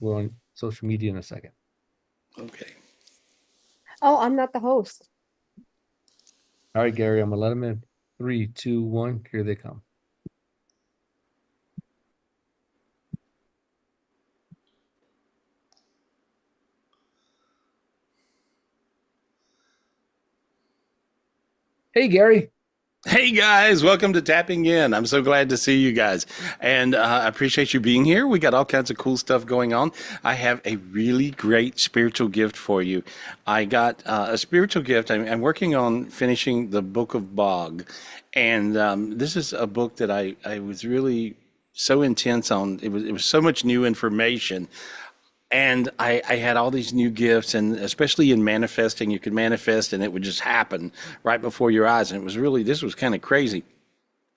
We're on social media in a second. Okay. Oh, I'm not the host. All right, Gary, I'm gonna let them in. 3, 2, 1. Here they come. Hey, Gary. Hey guys, welcome to Tapping In. I'm so glad to see you guys, and I appreciate you being here. We got all kinds of cool stuff going on. I have a really great spiritual gift for you. I got a spiritual gift. I'm working on finishing the Book of Bog, and this is a book that I was really so intense on. It was so much new information. And I had all these new gifts, and especially in manifesting, you could manifest and it would just happen right before your eyes. And it was really, this was kind of crazy.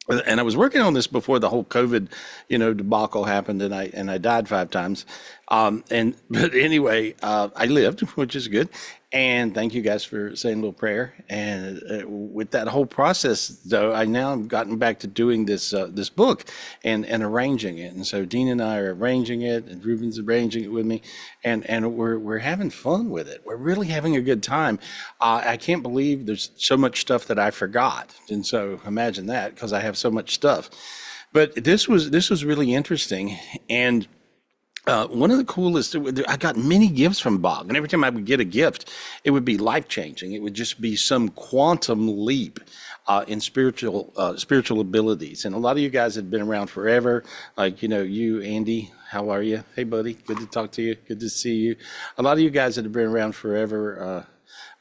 And I was working on this before the whole COVID, debacle happened, and I died 5 times. But anyway, I lived, which is good. And thank you guys for saying a little prayer. And with that whole process, though, I now have gotten back to doing this book and arranging it. And so Dean and I are arranging it, and Ruben's arranging it with me, and we're having fun with it. We're really having a good time. I can't believe there's so much stuff that I forgot, and so imagine that, because I have so much stuff. But this was really interesting, and one of the coolest, I got many gifts from Bob, and every time I would get a gift, it would be life changing. It would just be some quantum leap in spiritual abilities. And a lot of you guys have been around forever, like you, Andy. How are you? Hey, buddy. Good to talk to you. Good to see you. A lot of you guys that have been around forever.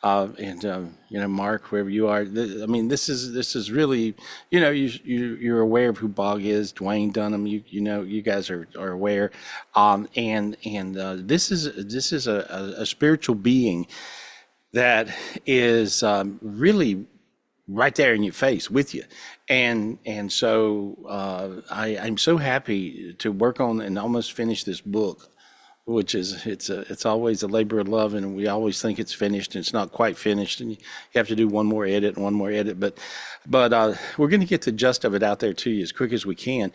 And Mark, wherever you are. I mean, this is really, you're aware of who Bog is, Dwayne Dunham. You guys are aware, and this is a spiritual being that is really right there in your face with you. And so I'm so happy to work on and almost finish this book, which is it's always a labor of love, and we always think it's finished, and it's not quite finished, and you have to do one more edit and one more edit. But we're going to get the gist of it out there to you as quick as we can,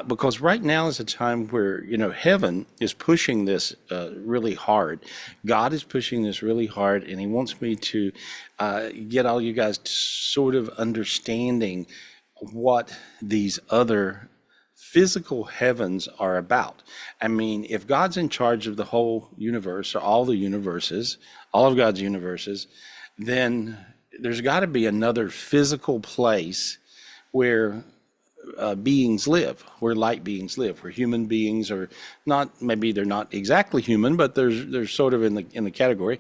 because right now is a time where heaven is pushing this really hard. God is pushing this really hard, and He wants me to get all you guys to sort of understanding what these other physical heavens are about. I mean, if God's in charge of the whole universe, or all the universes, all of God's universes, then there's got to be another physical place where beings live, where light beings live, where human beings are not. Maybe they're not exactly human, but they're sort of in the category,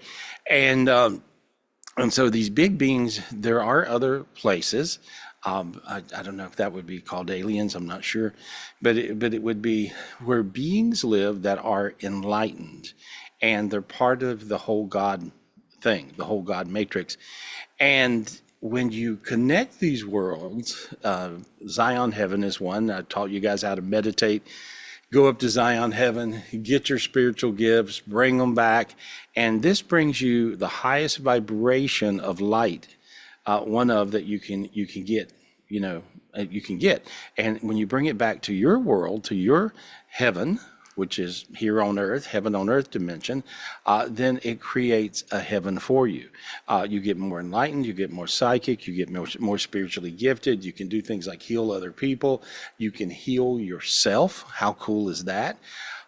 and and so these big beings, there are other places. I don't know if that would be called aliens. I'm not sure, but it would be where beings live that are enlightened, and they're part of the whole God thing, the whole God matrix. And when you connect these worlds, Zion Heaven is one. I taught you guys how to meditate. Go up to Zion Heaven, get your spiritual gifts, bring them back, and this brings you the highest vibration of light, one of that you can get, you can get. And when you bring it back to your world, to your heaven, which is here on earth, heaven on earth dimension, then it creates a heaven for you. You get more enlightened, you get more psychic, you get more spiritually gifted. You can do things like heal other people. You can heal yourself. How cool is that?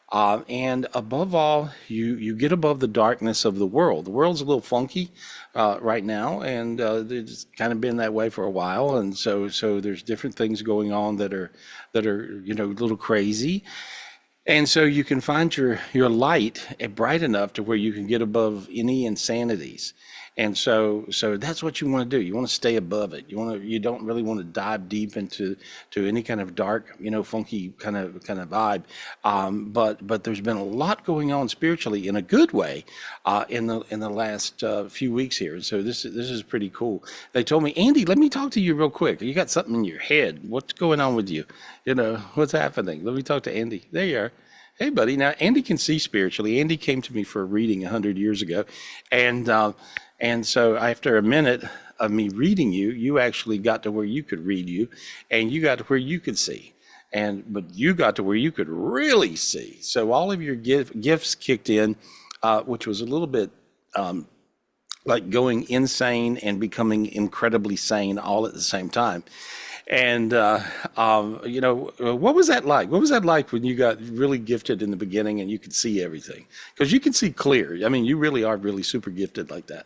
And above all, you get above the darkness of the world. The world's a little funky right now, and it's kind of been that way for a while. And so there's different things going on that are a little crazy. And so you can find your light bright enough to where you can get above any insanities. And so that's what you want to do. You want to stay above it. You don't really want to dive deep to any kind of dark, funky kind of vibe. But there's been a lot going on spiritually in a good way in the last few weeks here. And so this is pretty cool. They told me, Andy, let me talk to you real quick. You got something in your head. What's going on with you? What's happening? Let me talk to Andy. There you are. Hey, buddy. Now, Andy can see spiritually. Andy came to me for a reading 100 years ago, and so after a minute of me reading you, you actually got to where you could read you, and you got to where you could see. but you got to where you could really see. So all of your gifts kicked in, which was a little bit like going insane and becoming incredibly sane all at the same time. And what was that like? What was that like when you got really gifted in the beginning and you could see everything? Because you can see clear. I mean, you really are really super gifted like that.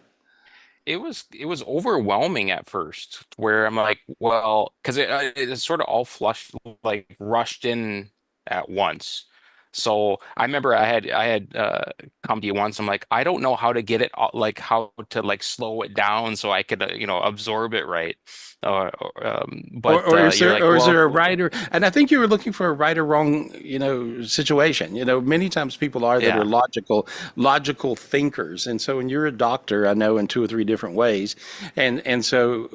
It was overwhelming at first, where I'm like, well, because it's sort of all flushed, like rushed in at once. So I remember I had come to you once. I'm like, I don't know how to get it, like how to like slow it down so I could absorb it right. But you're like, Or is well, there a right or, and I think you were looking for a right or wrong, situation. Many times people are that are yeah. logical thinkers. And so when you're a doctor, I know in two or three different ways. And so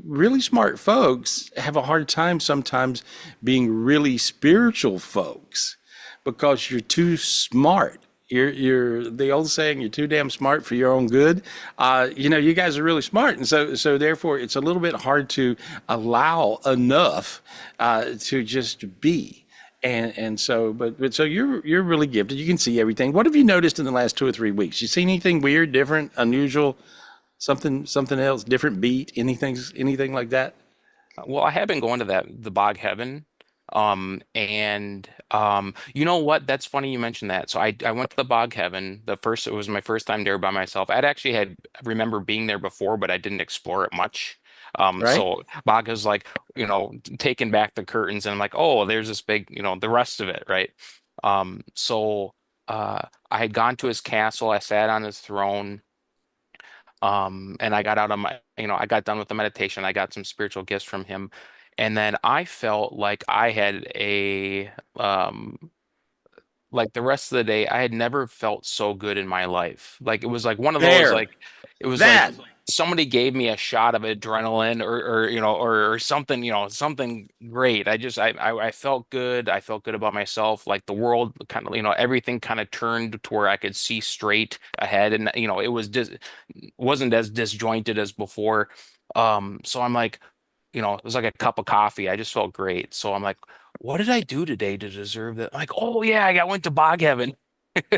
really smart folks have a hard time sometimes being really spiritual folks because you're too smart. You're the old saying, you're too damn smart for your own good. You guys are really smart, and so therefore it's a little bit hard to allow enough to just be. And so, but so you're really gifted. You can see everything. What have you noticed in the last 2 or 3 weeks? You seen anything weird, different, unusual, something else, different beat, anything like that? Well, I have been going to the bog heaven. And you know what? That's funny you mentioned that. So I went to the bog heaven. It was my first time there by myself. I'd actually had remember being there before, but I didn't explore it much. Right? So bog is like, taking back the curtains, and I'm like, oh, there's this big, the rest of it, right? So I had gone to his castle. I sat on his throne. And I got out of I got done with the meditation. I got some spiritual gifts from him. And then I felt like I had like the rest of the day, I had never felt so good in my life. Like it was like one of those, There, like, it was like that. somebody gave me a shot of adrenaline or something, something great. I felt good. I felt good about myself. Like the world kind of, everything kind of turned to where I could see straight ahead. And, it was just wasn't as disjointed as before. So I'm like, it was like a cup of coffee. I just felt great. So I'm like, what did I do today to deserve that? I'm like, oh yeah, I went to bog heaven.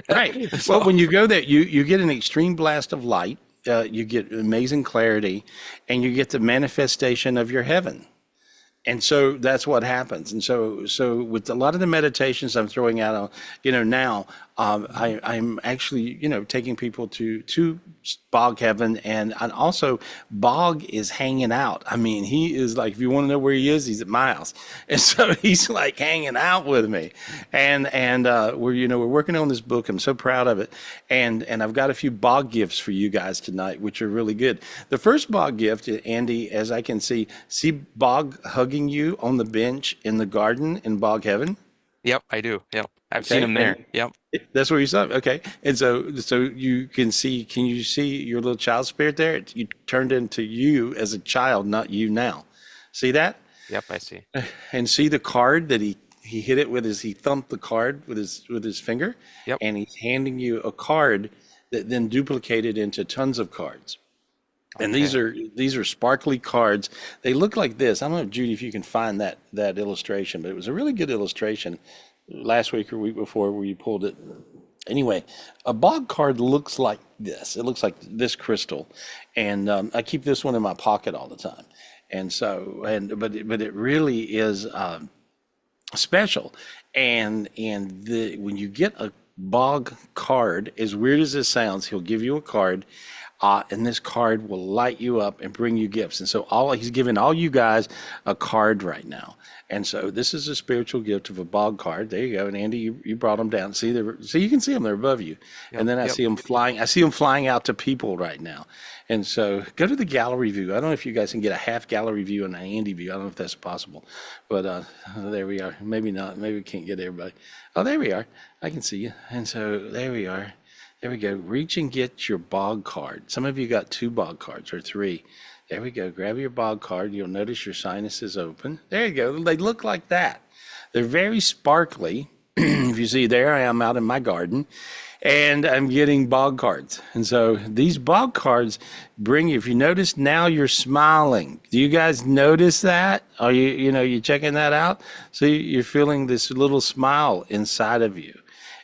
Right. Well, So when you go there, you get an extreme blast of light, you get amazing clarity, and you get the manifestation of your heaven. And so that's what happens. And so with a lot of the meditations I'm throwing out on, now I'm actually, taking people to Bog Heaven, and also Bog is hanging out. I mean, he is like, if you want to know where he is, he's at my house, and so he's like hanging out with me, and we're working on this book. I'm so proud of it, and I've got a few Bog gifts for you guys tonight, which are really good. The first Bog gift, Andy, as I can see Bog hugging you on the bench in the garden in Bog Heaven. yep, I do. Yep. I've seen Okay, him there. and Yep. that's where you saw. Okay, and so you can see. Can you see your little child spirit there? You turned into you as a child, not you now. See that? Yep, I see. And see the card that he hit it with he thumped the card with his finger, Yep. and he's handing you a card that then duplicated into tons of cards. And Okay. these are sparkly cards. They look like this. I don't know, Judy, if you can find that illustration, but it was a really good illustration last week or week before where you pulled it. Anyway, a bog card looks like this. It looks like this crystal, and I keep this one in my pocket all the time. And so, but it really is special. And when you get a bog card, as weird as this sounds, he'll give you a card, and this card will light you up and bring you gifts. And so he's giving all you guys a card right now. And so this is a spiritual gift of a bog card. There you go. And Andy, you brought them down. See, so you can see them. They're above you. Yep. And then I Yep. see them flying. I see them flying out to people right now. And so go to the gallery view. I don't know if you guys can get a half gallery view and an Andy view. I don't know if that's possible, but there we are. Maybe not. Maybe we can't get everybody. Oh, there we are. I can see you. And so there we are. There we go. Reach and get your bog card. Some of you got 2 bog cards or 3. There we go. Grab your bog card. You'll notice your sinuses open. There you go. They look like that. They're very sparkly. If you see, there I am out in my garden. and I'm getting bog cards. And so these bog cards bring you, if you notice now you're smiling. Do you guys notice that? Are you checking that out? So you're feeling this little smile inside of you.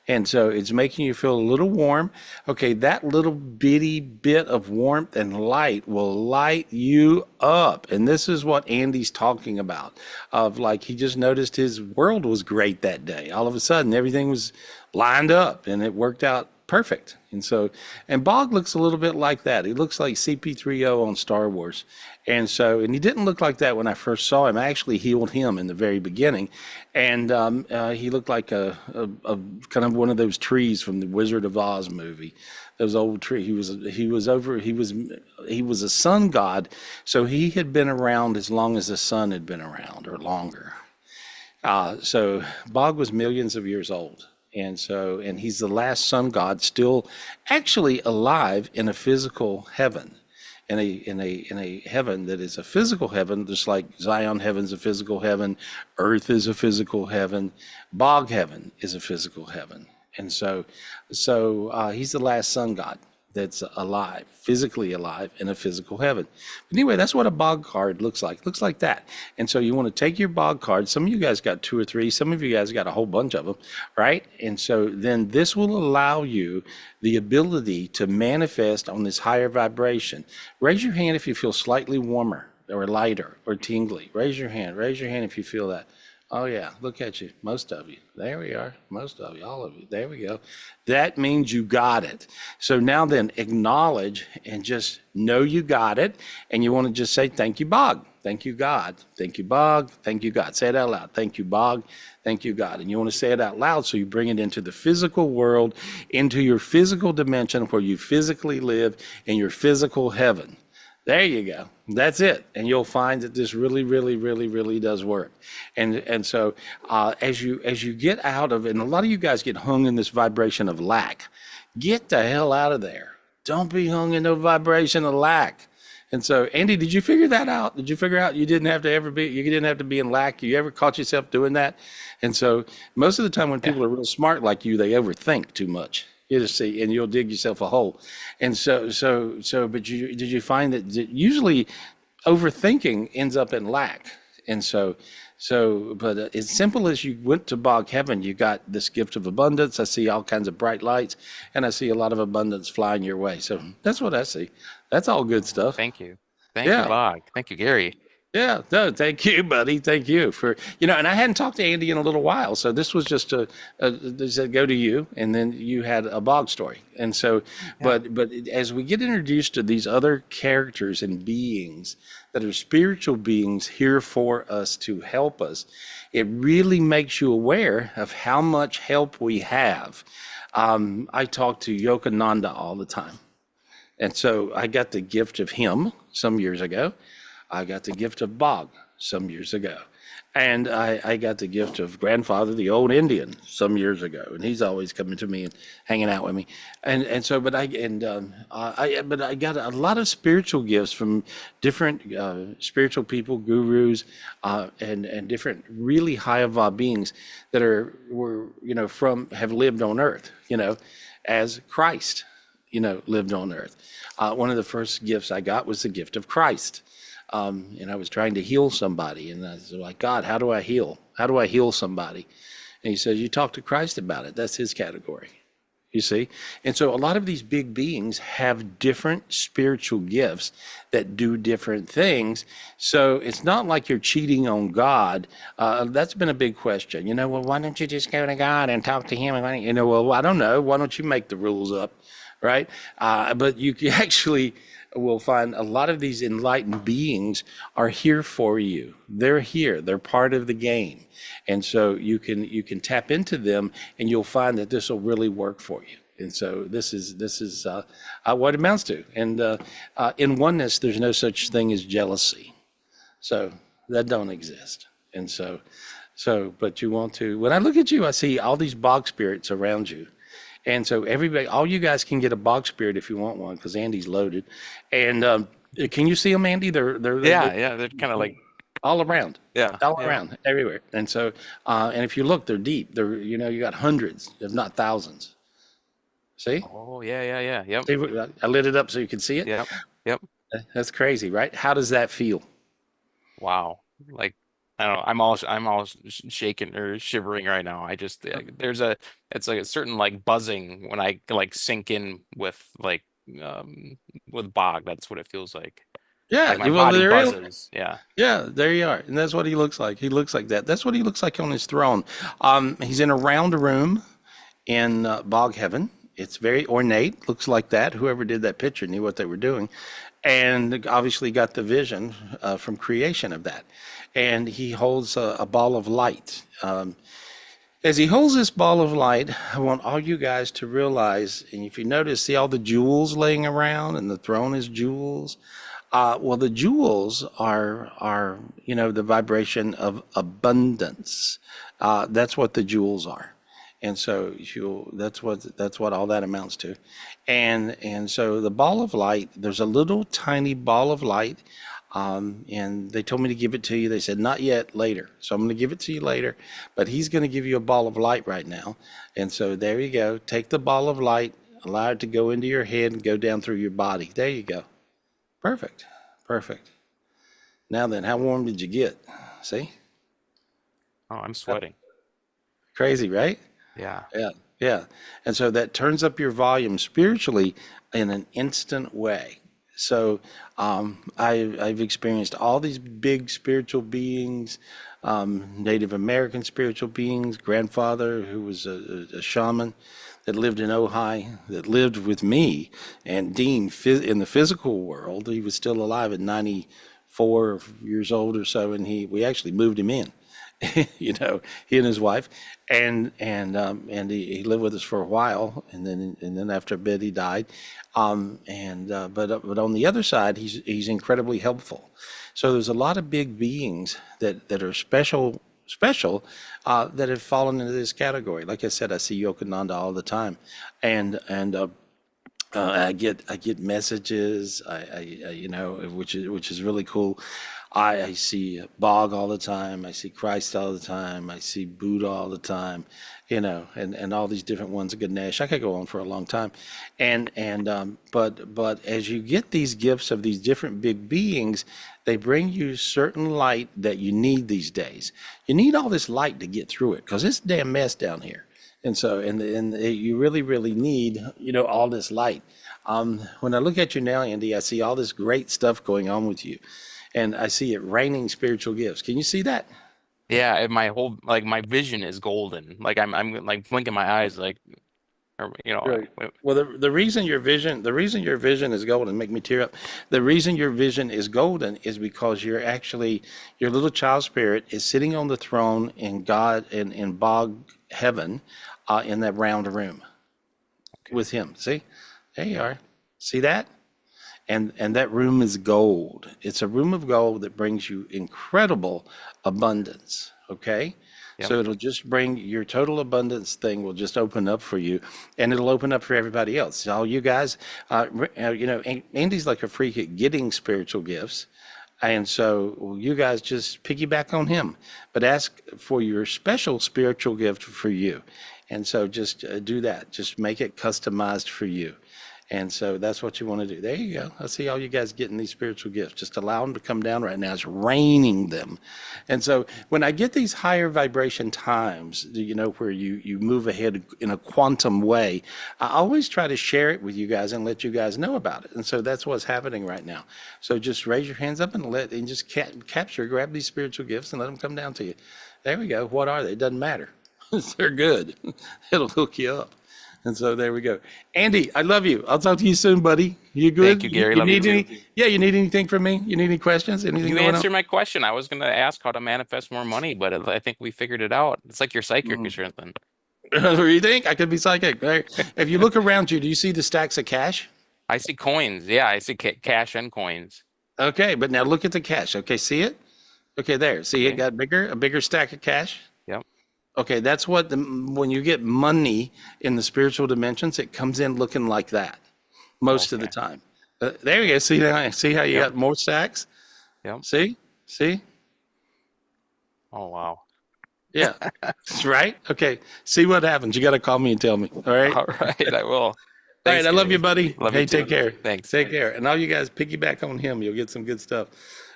And so it's making you feel a little warm. Okay, that little bitty bit of warmth and light will light you up. And this is what Andy's talking about. Of like he just noticed his world was great that day. All of a sudden, everything was lined up and it worked out perfect. And so, and Bog looks a little bit like that. He looks like CP3O on Star Wars. And so, and he didn't look like that when I first saw him. I actually healed him in the very beginning. And he looked like a kind of one of those trees from the Wizard of Oz movie. Those old trees. He was a sun god. So he had been around as long as the sun had been around or longer. So Bog was millions of years old. And he's the last sun god still actually alive in a physical heaven, in a heaven that is a physical heaven, just like Zion heaven's a physical heaven, earth is a physical heaven, bog heaven is a physical heaven. And so he's the last sun god that's alive, physically alive in a physical heaven. But anyway, that's what a bog card looks like. It looks like that. And so you want to take your bog card. Some of you guys got 2 or 3. Some of you guys got a whole bunch of them, right? And so then this will allow you the ability to manifest on this higher vibration. Raise your hand if you feel slightly warmer or lighter or tingly. Raise your hand. Raise your hand if you feel that. Oh, yeah. Look at you. Most of you. There we are. Most of you. All of you. There we go. That means you got it. So now then acknowledge and just know you got it. And you want to just say, thank you, Bog. Thank you, God. Thank you, Bog. Thank you, God. Say it out loud. Thank you, Bog. Thank you, God. And you want to say it out loud so you bring it into the physical world, into your physical dimension where you physically live in your physical heaven. There you go. That's it. And you'll find that this really, really, really, really does work. And so as you get out of, and a lot of you guys get hung in this vibration of lack, get the hell out of there. Don't be hung in no vibration of lack. And so, Andy, did you figure that out? Did you figure out you didn't have to be in lack? You ever caught yourself doing that? And so most of the time when people are real smart like you, they overthink too much. You just see, and you'll dig yourself a hole. And but did you find that usually overthinking ends up in lack? And but as simple as you went to bog heaven, you got this gift of abundance. I see all kinds of bright lights, and I see a lot of abundance flying your way. So that's what I see. That's all good stuff. Thank you. Thank you, Bog. Thank you, Gary. Yeah, no, thank you, buddy. Thank you for, and I hadn't talked to Andy in a little while. So this was just they said, go to you. And then you had a bog story. And so, but as we get introduced to these other characters and beings that are spiritual beings here for us to help us, it really makes you aware of how much help we have. I talk to Yogananda all the time. And so I got the gift of him some years ago. I got the gift of Bog some years ago. And I got the gift of grandfather, the old Indian, some years ago. And he's always coming to me and hanging out with me. But I got a lot of spiritual gifts from different spiritual people, gurus, and different really high evolved beings that have lived on earth, as Christ, lived on earth. One of the first gifts I got was the gift of Christ. And I was trying to heal somebody. And I was like, God, how do I heal? How do I heal somebody? And he says, you talk to Christ about it. That's his category. You see? And so a lot of these big beings have different spiritual gifts that do different things. So it's not like you're cheating on God. That's been a big question. Well, why don't you just go to God and talk to him? Well, I don't know. Why don't you make the rules up? Right? But you actually will find a lot of these enlightened beings are here for you. They're here. They're part of the game. And so you can tap into them and you'll find that this will really work for you. And so this is what it amounts to. And in oneness, there's no such thing as jealousy. So that don't exist. And but you want to, when I look at you, I see all these bog spirits around you. And so all you guys can get a bog spirit if you want one, because Andy's loaded. And can you see them, Andy? They're kind of like all around. Yeah, all around, everywhere. And so, and if you look, they're deep. You got hundreds, if not thousands. See? Oh, yeah, yeah, yeah. Yep. See, I lit it up so you can see it. Yep. Yep. That's crazy, right? How does that feel? Wow. Like, I don't know. I'm all shaking or shivering right now. I just it's like a certain like buzzing when I like sink in um with Bog. That's what it feels like. Yeah, Like my well, body there is. buzzes. Yeah. Yeah, there you are. And that's what he looks like. He looks like that. That's what he looks like on his throne. He's in a round room in Bog Heaven. It's very ornate, looks like that. Whoever did that picture knew what they were doing, and obviously got the vision from creation of that. And he holds a ball of light. As he holds this ball of light, I want all you guys to realize, and if you notice, see all the jewels laying around, and the throne is jewels. Well, the jewels are the vibration of abundance. That's what the jewels are, and so that's what all that amounts to, and so the ball of light. There's a little tiny ball of light, and they told me to give it to you. They said not yet, later. So I'm going to give it to you later, but he's going to give you a ball of light right now, and so there you go. Take the ball of light, allow it to go into your head and go down through your body. There you go. Perfect. Perfect. Now then, how warm did you get? See? Oh, I'm sweating. Crazy, right? Yeah. Yeah. Yeah. And so that turns up your volume spiritually in an instant way. So I've experienced all these big spiritual beings, Native American spiritual beings, grandfather who was a shaman that lived in Ojai, that lived with me and Dean in the physical world. He was still alive at 94 years old or so, and we actually moved him in. He and his wife, and he lived with us for a while, and then after a bit he died. But on the other side, he's incredibly helpful. So there's a lot of big beings that are special that have fallen into this category. Like I said, I see Yogananda all the time, and I get messages, which is really cool. I see Bog all the time. I see Christ all the time. I see Buddha all the time, and all these different ones. Ganesh. I could go on for a long time, but as you get these gifts of these different big beings, they bring you certain light that you need these days. You need all this light to get through it because it's a damn mess down here. And so, you really, really need, all this light. When I look at you now, Andy, I see all this great stuff going on with you, and I see it raining spiritual gifts. Can you see that? Yeah, and my whole like my vision is golden. Like I'm like blinking my eyes like or Right. Well, the reason your vision is golden, make me tear up. The reason your vision is golden is because your little child spirit is sitting on the throne in God in Bog heaven, in that round room okay. with him. See, there you are. See that? And that room is gold. It's a room of gold that brings you incredible abundance. Okay, Yep. so it'll just bring your total abundance thing will just open up for you, and it'll open up for everybody else. All you guys, Andy's like a freak at getting spiritual gifts. And so you guys just piggyback on him, but ask for your special spiritual gift for you. And so just do that. Just make it customized for you. And so that's what you want to do. There you go. I see all you guys getting these spiritual gifts. Just allow them to come down right now. It's raining them. And so when I get these higher vibration times, where you move ahead in a quantum way, I always try to share it with you guys and let you guys know about it. And so that's what's happening right now. So just raise your hands up and just grab these spiritual gifts and let them come down to you. There we go. What are they? It doesn't matter. They're good. It'll hook you up. And so there we go. Andy, I love you. I'll talk to you soon, buddy. You Thank good? you, You, Gary. you Love you need too. you need anything from me? You need any questions? Anything You going on? answered my question. I was gonna ask how to manifest more money, but I think we figured it out. It's like you're psychic or Mm. something. What do you think? I could be psychic. Right? If you look around you, do you see the stacks of cash? I see coins. Yeah, I see ca cash and coins. Okay, but now look at the cash. Okay, see it? Okay, there. See it Okay. got bigger? A bigger stack of cash? Yep. Okay, that's when you get money in the spiritual dimensions, it comes in looking like that most of the Okay. time. There you go. See how you Yep. got more stacks? Yep. See? See? Oh wow. Yeah. Right. Okay. See what happens. You got to call me and tell me. All right. All right, I will. All Thanks, right. I love you, Gary. buddy. Love you Hey, too. take care. Thanks. Take care. And all you guys piggyback on him. You'll get some good stuff.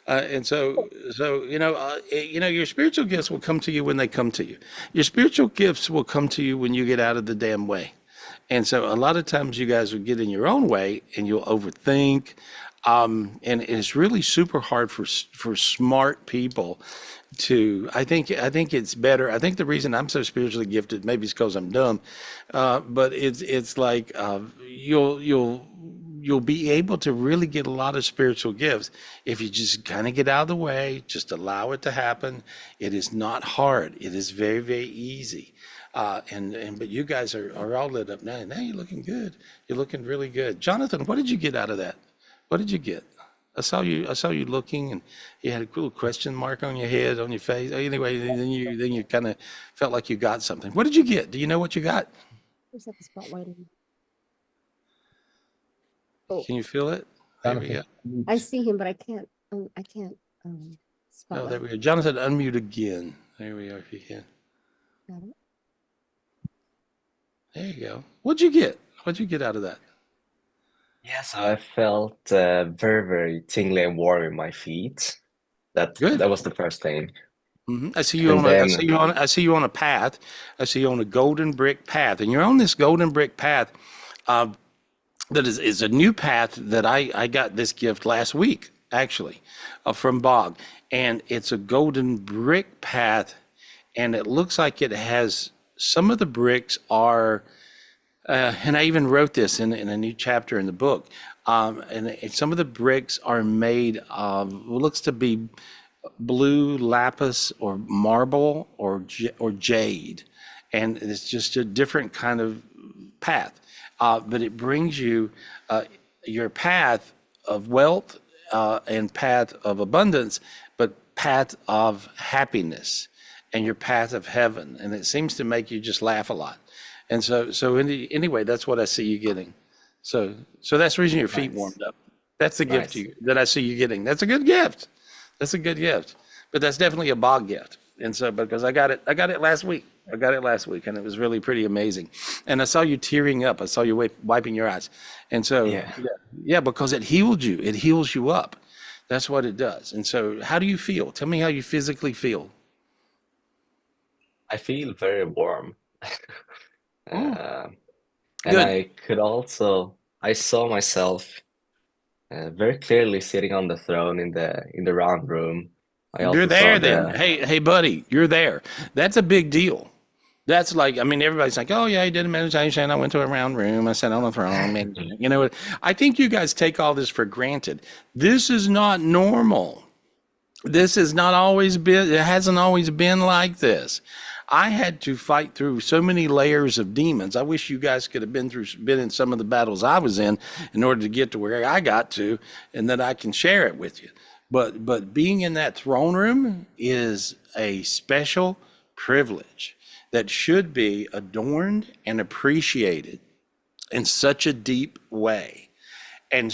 And so your spiritual gifts will come to you when they come to you. Your spiritual gifts will come to you when you get out of the damn way. And so a lot of times you guys will get in your own way and you'll overthink. And it's really super hard for smart people to. I think it's better. I think the reason I'm so spiritually gifted, maybe it's because I'm dumb, but it's like you'll be able to really get a lot of spiritual gifts if you just kind of get out of the way, just allow it to happen. It is not hard. It is very, very easy. But you guys are all lit up now. Now you're looking good. You're looking really good. Jonathan, what did you get out of that? What did you get? I saw you looking, and you had a cool question mark on your head, on your face. Anyway, then you kind of felt like you got something. What did you get? Do you know what you got? Where's that spotlight on? Oh, Can you feel it? There we go. Jonathan. I see him, but I can't. I can't. Oh, Spotlight. there we go. Jonathan, unmute again. There we are. If you can. Got it. There you go. What'd you get? What'd you get out of that? Yes, I felt very, very tingly and warm in my feet. That Good. that was the first thing. I see you And on a. I then see you on. I see you on a path. I see you on a golden brick path, and you're on this golden brick path. Uh, that is a new path that I got this gift last week, actually, from Bog, and it's a golden brick path, and it looks like it has some of the bricks are. And I even wrote this in a new chapter in the book. Some of the bricks are made of what looks to be blue lapis or marble or jade, and it's just a different kind of path. But it brings you your path of wealth and path of abundance, but path of happiness and your path of heaven. And it seems to make you just laugh a lot. And anyway, that's what I see you getting. So that's the reason your feet nice, warmed up. That's the gift nice. that I see you getting. That's a good gift. That's a good gift. But that's definitely a Bog gift. And so because I got it last week. I got it last week, and it was really pretty amazing. And I saw you tearing up. I saw you wiping your eyes. And so Yeah, yeah, because it healed you. It heals you up. That's what it does. And so how do you feel? Tell me how you physically feel. I feel very warm. Oh, Uh, and good. I saw myself very clearly sitting on the throne in the round room. I You're also saw there then. the Hey, buddy, you're there. That's a big deal. That's like, I mean, everybody's like, oh, yeah, I did a meditation. I went to a round room. I sat on a throne. And, you know, I think you guys take all this for granted. This is not normal. This has not always been, it hasn't always been like this. I had to fight through so many layers of demons. I wish you guys could have been in some of the battles I was in order to get to where I got to, and that I can share it with you. But being in that throne room is a special privilege that should be adorned and appreciated in such a deep way. And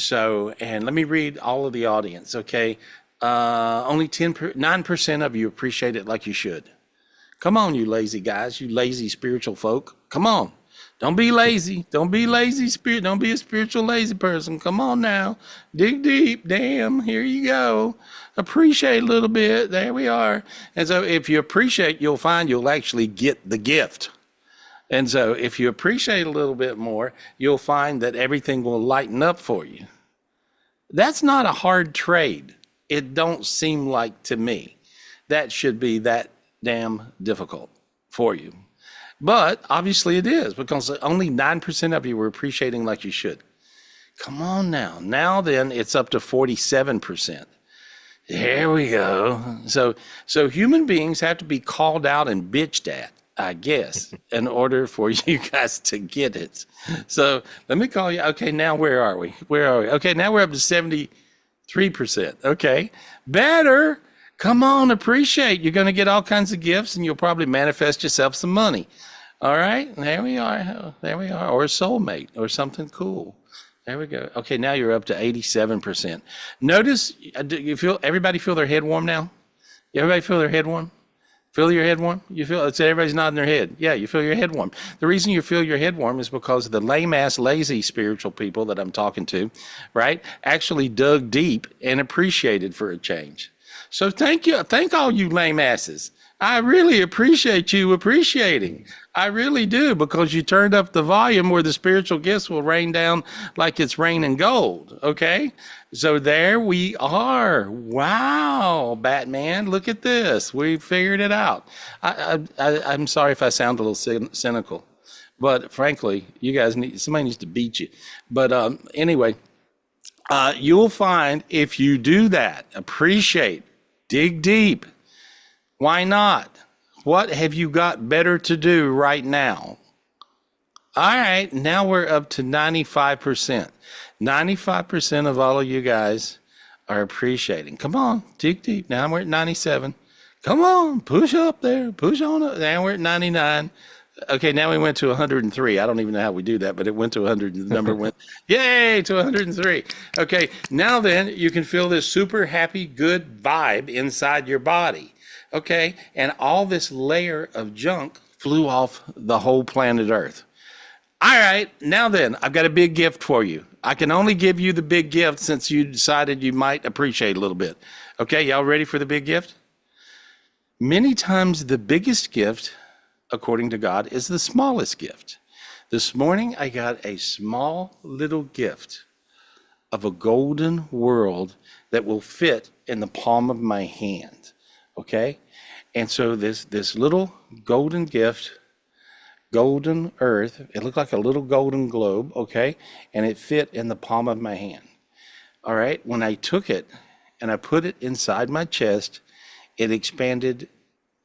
let me read all of the audience, okay? Only 9% of you appreciate it like you should. Come on, you lazy guys, you lazy spiritual folk. Come on. Don't be lazy. Don't be lazy spirit. Don't be a spiritual lazy person. Come on now. Dig deep. Damn. Here you go. Appreciate a little bit. There we are. And so if you appreciate, you'll find you'll actually get the gift. And so if you appreciate a little bit more, you'll find that everything will lighten up for you. That's not a hard trade. It don't seem like to me. That should be that damn difficult for you. But obviously it is because only 9% of you were appreciating like you should. Come on now. Now then it's up to 47%. There we go. So human beings have to be called out and bitched at, I guess, in order for you guys to get it. So let me call you. Okay, now where are we? Okay, now we're up to 73%. Okay, better. Come on, appreciate. You're going to get all kinds of gifts, and you'll probably manifest yourself some money. All right, there we are. There we are. Or a soulmate or something cool. There we go. Okay, now you're up to 87%. Notice, everybody feel their head warm now? Everybody feel their head warm? Feel your head warm? You feel it's everybody's nodding their head. Yeah, you feel your head warm. The reason you feel your head warm is because the lame ass lazy spiritual people that I'm talking to, right, actually dug deep and appreciated for a change. So thank you. Thank all you lame asses. I really appreciate you appreciating. I really do, because you turned up the volume where the spiritual gifts will rain down like it's raining gold. Okay. So there we are. Wow, Batman, look at this. We figured it out. I'm sorry if I sound a little cynical, but frankly, you guys somebody needs to beat you. But anyway, you'll find if you do that, appreciate, dig deep. Why not? What have you got better to do right now? All right, now we're up to 95%. 95% of all of you guys are appreciating. Come on, dig deep. Now we're at 97. Come on, push up there. Push on up. Now we're at 99. Okay, now we went to 103. I don't even know how we do that, but it went to 100. The number went, yay, to 103. Okay, now then you can feel this super happy, good vibe inside your body. Okay, and all this layer of junk flew off the whole planet Earth. All right, now then, I've got a big gift for you. I can only give you the big gift since you decided you might appreciate a little bit. Okay, y'all ready for the big gift? Many times the biggest gift, according to God, is the smallest gift. This morning, I got a small little gift of a golden world that will fit in the palm of my hand. Okay, and so this little golden gift, golden earth, it looked like a little golden globe, okay, and it fit in the palm of my hand. All right, when I took it and I put it inside my chest, it expanded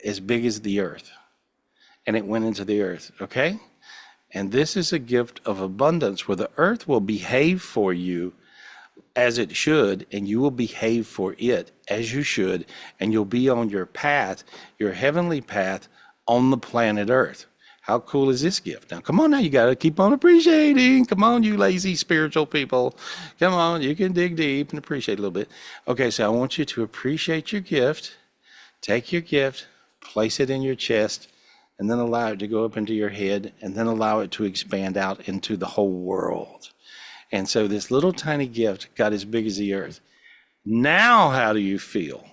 as big as the earth, and it went into the earth, okay? And this is a gift of abundance where the earth will behave for you as it should, and you will behave for it as you should, and you'll be on your path, your heavenly path on the planet Earth. How cool is this gift? Now, come on now, you got to keep on appreciating. Come on, you lazy spiritual people. Come on, you can dig deep and appreciate a little bit. Okay, so I want you to appreciate your gift. Take your gift, place it in your chest, and then allow it to go up into your head, and then allow it to expand out into the whole world. And so this little tiny gift got as big as the earth. Now, how do you feel?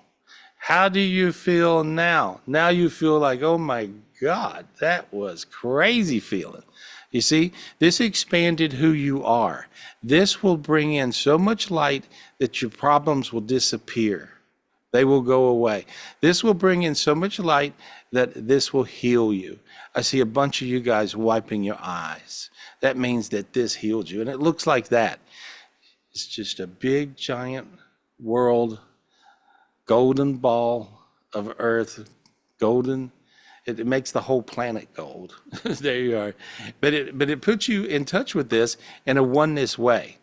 How do you feel now? Now you feel like, oh my God, that was crazy feeling. You see, this expanded who you are. This will bring in so much light that your problems will disappear. They will go away. This will bring in so much light that this will heal you. I see a bunch of you guys wiping your eyes. That means that this healed you. And it looks like that. It's just a big, giant world, golden ball of earth, golden. It makes the whole planet gold. There you are. But it puts you in touch with this in a oneness way.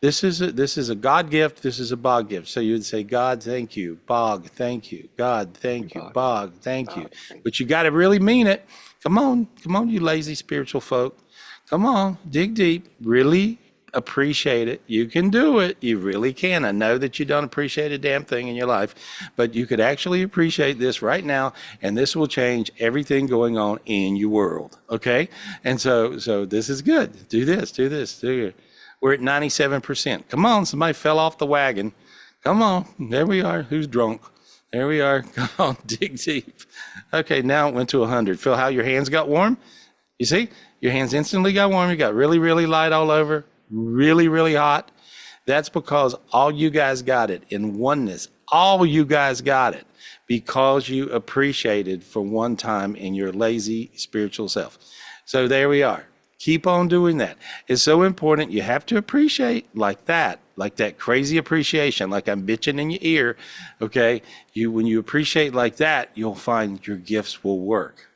This is a God gift. This is a Bog gift. So you would say, God, thank you. Bog, thank you. God, thank you. Bog, thank you. But you got to really mean it. Come on, you lazy spiritual folk. Come on, dig deep. Really appreciate it. You can do it. You really can. I know that you don't appreciate a damn thing in your life, but you could actually appreciate this right now, and this will change everything going on in your world. Okay? And so this is good. Do this. We're at 97%. Come on, somebody fell off the wagon. Come on, there we are. Who's drunk? There we are. Come on, dig deep. Okay, now it went to 100. Feel how your hands got warm? You see? Your hands instantly got warm. You got really, really light all over. Really, really hot. That's because all you guys got it in oneness. All you guys got it because you appreciated for one time in your lazy spiritual self. So there we are. Keep on doing that. It's so important. You have to appreciate like that crazy appreciation, like I'm bitching in your ear. Okay. When you appreciate like that, you'll find your gifts will work.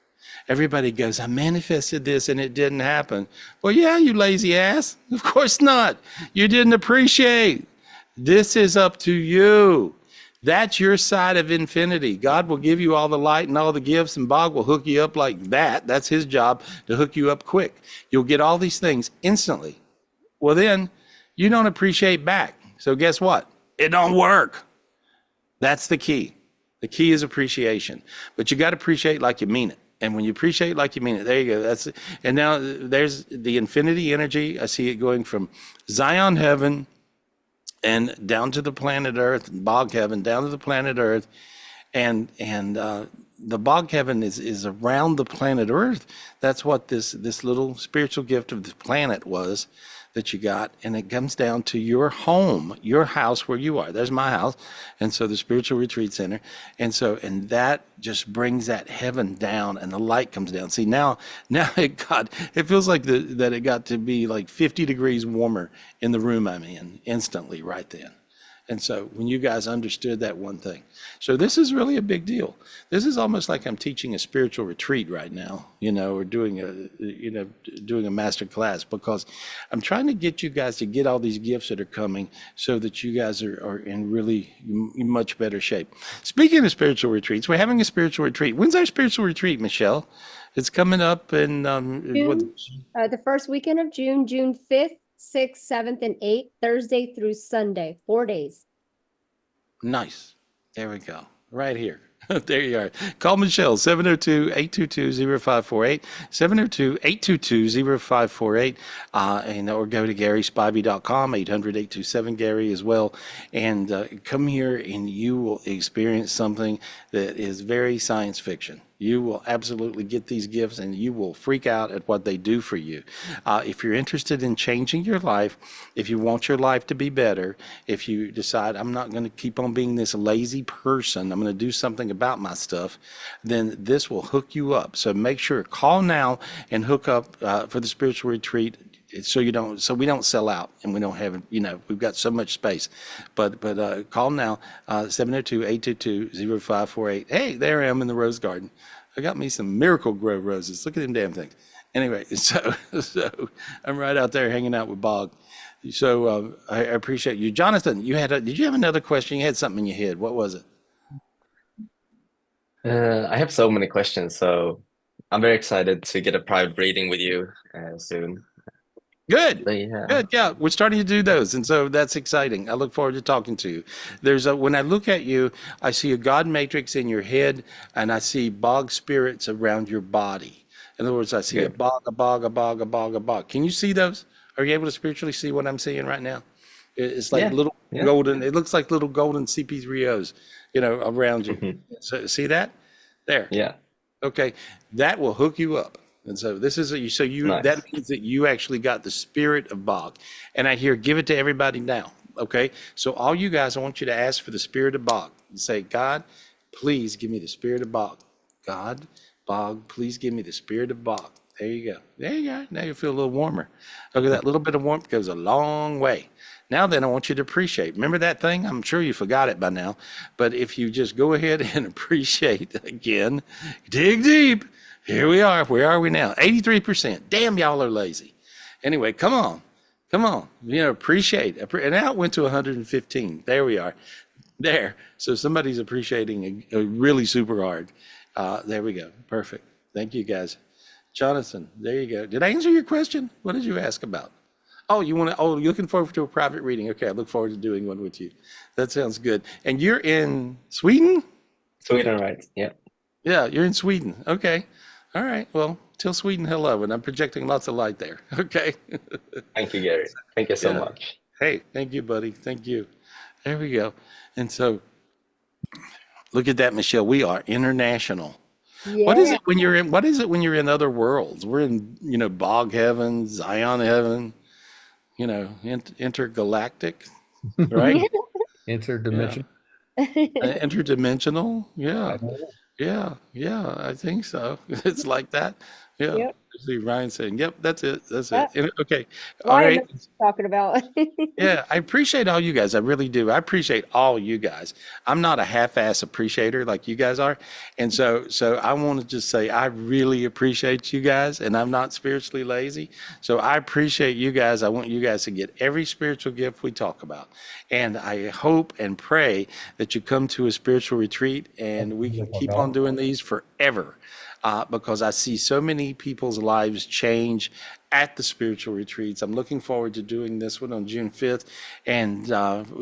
Everybody goes, I manifested this and it didn't happen. Well, yeah, you lazy ass. Of course not. You didn't appreciate. This is up to you. That's your side of infinity. God will give you all the light and all the gifts, and Bog will hook you up like that. That's his job, to hook you up quick. You'll get all these things instantly. Well, then you don't appreciate back. So guess what? It don't work. That's the key. The key is appreciation, but you got to appreciate like you mean it. And when you appreciate like you mean it, there you go. That's it. And now there's the infinity energy. I see it going from Zion heaven and down to the planet Earth, bog heaven down to the planet Earth, and the bog heaven is around the planet Earth. That's what this little spiritual gift of the planet was that you got, and it comes down to your home, your house where you are. There's my house, and so the spiritual retreat center, and that just brings that heaven down, and the light comes down. See, now it feels like that it got to be like 50 degrees warmer in the room I'm in instantly right then. And so when you guys understood that one thing, so this is really a big deal. This is almost like I'm teaching a spiritual retreat right now, or doing a master class, because I'm trying to get you guys to get all these gifts that are coming so that you guys are in really much better shape. Speaking of spiritual retreats, we're having a spiritual retreat. When's our spiritual retreat, Michelle? It's coming up in June, the first weekend of June, June 5th, 6th, 7th, and 8th, Thursday through Sunday, 4 days. Nice. There we go. Right here. There you are. Call Michelle, 702-822-0548, 702-822-0548, or go to GarySpivey.com, 800-827-GARY as well, and come here and you will experience something that is very science fiction. You will absolutely get these gifts and you will freak out at what they do for you. If you're interested in changing your life, if you want your life to be better, if you decide I'm not going to keep on being this lazy person, I'm going to do something about my stuff, then this will hook you up. So make sure, call now and hook up for the spiritual retreat. So we don't sell out and we don't have, we've got so much space, but call now, 702-822-0548. Hey, there I am in the rose garden. I got me some Miracle Grow roses. Look at them damn things. Anyway, so I'm right out there hanging out with Bog. So I appreciate you. Jonathan, did you have another question? You had something in your head. What was it? I have so many questions, so I'm very excited to get a private reading with you soon. Good. Yeah. Good. Yeah, we're starting to do those, and so that's exciting. I look forward to talking to you. When I look at you, I see a God matrix in your head, and I see bog spirits around your body. In other words, I see a bog, a bog, a bog, a bog, a bog. Can you see those? Are you able to spiritually see what I'm seeing right now? It's like little golden. It looks like little golden CP3Os, around you. So see that? There. Yeah. Okay, that will hook you up. And so this is nice. That means that you actually got the spirit of Bog. And I hear, give it to everybody now. Okay, so all you guys, I want you to ask for the spirit of Bog. And say, God, please give me the spirit of Bog. God, Bog, please give me the spirit of Bog. There you go. There you go. Now you feel a little warmer. Okay, that little bit of warmth goes a long way. Now then, I want you to appreciate. Remember that thing? I'm sure you forgot it by now. But if you just go ahead and appreciate again, dig deep. Here we are. Where are we now? 83%. Damn, y'all are lazy. Anyway, come on. Appreciate. And now it went to 115. There we are. There. So somebody's appreciating a really super hard. There we go. Perfect. Thank you, guys. Jonathan, there you go. Did I answer your question? What did you ask about? Oh, you're looking forward to a private reading. Okay, I look forward to doing one with you. That sounds good. And you're in Sweden? Sweden, right? Yeah. Yeah, you're in Sweden. Okay. All right. Well, tell Sweden hello, and I'm projecting lots of light there. Okay. Thank you, Gary. Thank you so much. Hey, thank you, buddy. Thank you. There we go. And so, look at that, Michelle. We are international. Yeah. What is it when you're in other worlds? We're in, bog heaven, Zion heaven, intergalactic, right? Interdimension. Interdimensional. Yeah. Yeah, I think so. It's like that. Yeah. Yep. I see Ryan saying, yep, that's it. Yep. Okay. Well, All I know right. what you're talking about. Yeah, I appreciate all you guys. I really do. I appreciate all you guys. I'm not a half-ass appreciator like you guys are. And so I want to just say I really appreciate you guys, and I'm not spiritually lazy. So I appreciate you guys. I want you guys to get every spiritual gift we talk about. And I hope and pray that you come to a spiritual retreat and we can keep on doing these forever. Because I see so many people's lives change at the spiritual retreats. I'm looking forward to doing this one on June 5th, and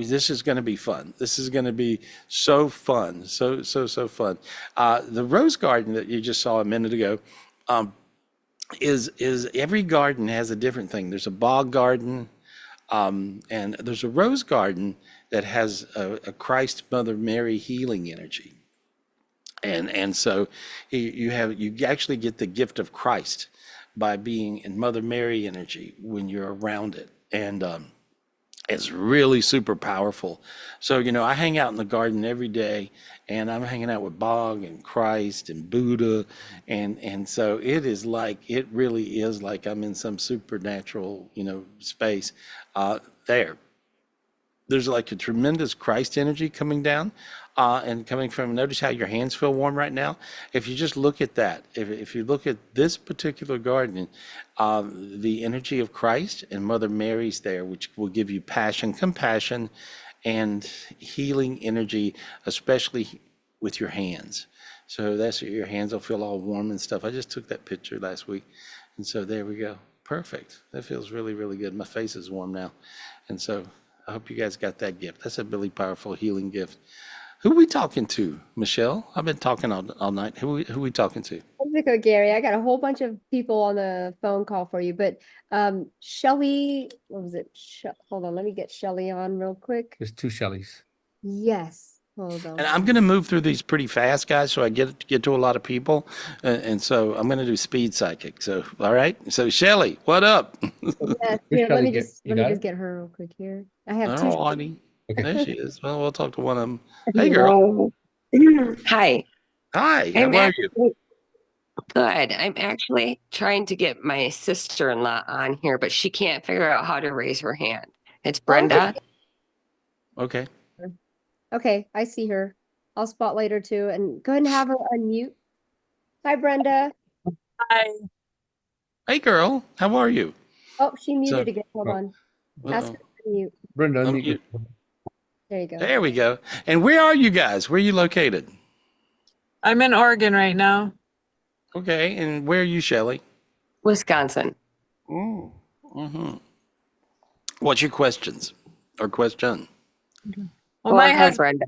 this is going to be fun. This is going to be so fun, so fun. The rose garden that you just saw a minute ago, um, is every garden has a different thing. There's a bog garden, and there's a rose garden that has a Christ Mother Mary healing energy. And so you actually get the gift of Christ by being in Mother Mary energy when you're around it. And it's really super powerful. So, I hang out in the garden every day, and I'm hanging out with Bog and Christ and Buddha. And so it really is like I'm in some supernatural, space there. There's like a tremendous Christ energy coming down, and coming from, notice how your hands feel warm right now. If you just look at that, if you look at this particular garden, the energy of Christ and Mother Mary's there, which will give you passion, compassion, and healing energy, especially with your hands. So that's your hands will feel all warm and stuff. I just took that picture last week. And so there we go. Perfect. That feels really, really good. My face is warm now. And so I hope you guys got that gift. That's a really powerful healing gift. Who are we talking to, Michelle? I've been talking all night. Who we talking to? Mexico, Gary. I got a whole bunch of people on the phone call for you, but Shelly, what was it? Hold on, let me get Shelly on real quick. There's two Shelleys. Yes, hold on. And I'm going to move through these pretty fast, guys, so I get to a lot of people. And so I'm going to do speed psychic. So, all right. So, Shelly, what up? Yes, Where's here, let Shelley? me You just got her? get her real quick here. I have Oh, two. Audie. Okay. There she is. Well, we'll talk to one of them. Hey, girl. Hi. Hi. How I'm are you? actually good. I'm actually trying to get my sister-in-law on here, but she can't figure out how to raise her hand. It's Brenda. Okay. Okay, I see her. I'll spotlight her too, and go ahead and have her unmute. Hi, Brenda. Hi. Hey, girl. How are you? Oh, she muted So- again. Hold on. Ask her Uh-oh. to unmute. Brenda, I'm unmute mute. your- There you go. There we go. And where are you guys? Where are you located? I'm in Oregon right now. Okay. And where are you, Shelly? Wisconsin. Mm-hmm. What's your questions or question? Well, Well, hi, Brenda.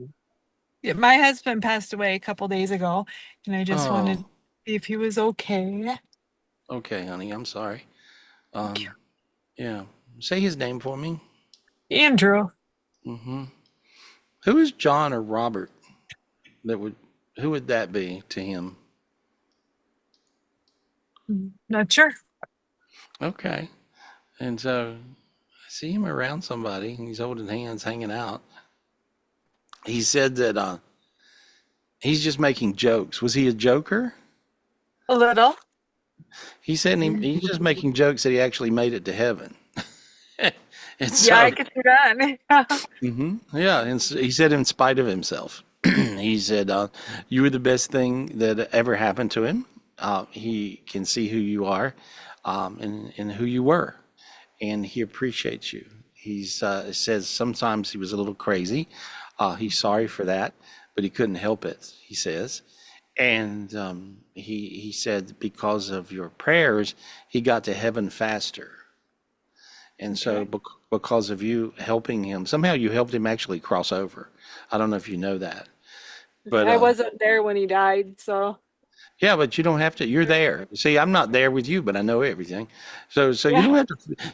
my husband passed away a couple days ago, and I just wanted to Oh, see if he was okay. okay, honey. I'm sorry. Yeah. Say his name for me. Andrew. Mm-hmm. Who is John or Robert? Who would that be to him? Not sure. Okay. And so I see him around somebody, and he's holding hands, hanging out. He said that he's just making jokes. Was he a joker? A little. He said he's just making jokes that he actually made it to heaven. And so, Yeah, I could see that. yeah, and so he said in spite of himself, he said, you were the best thing that ever happened to him. He can see who you are, and who you were, and he appreciates you. He's says sometimes he was a little crazy. He's sorry for that, but he couldn't help it, he says. And he said because of your prayers, he got to heaven faster. And so because of you helping him, somehow you helped him actually cross over. I don't know if you know that. But I wasn't there when he died, so yeah, but you don't have to. You're there. See, I'm not there with you, but I know everything. So Yeah.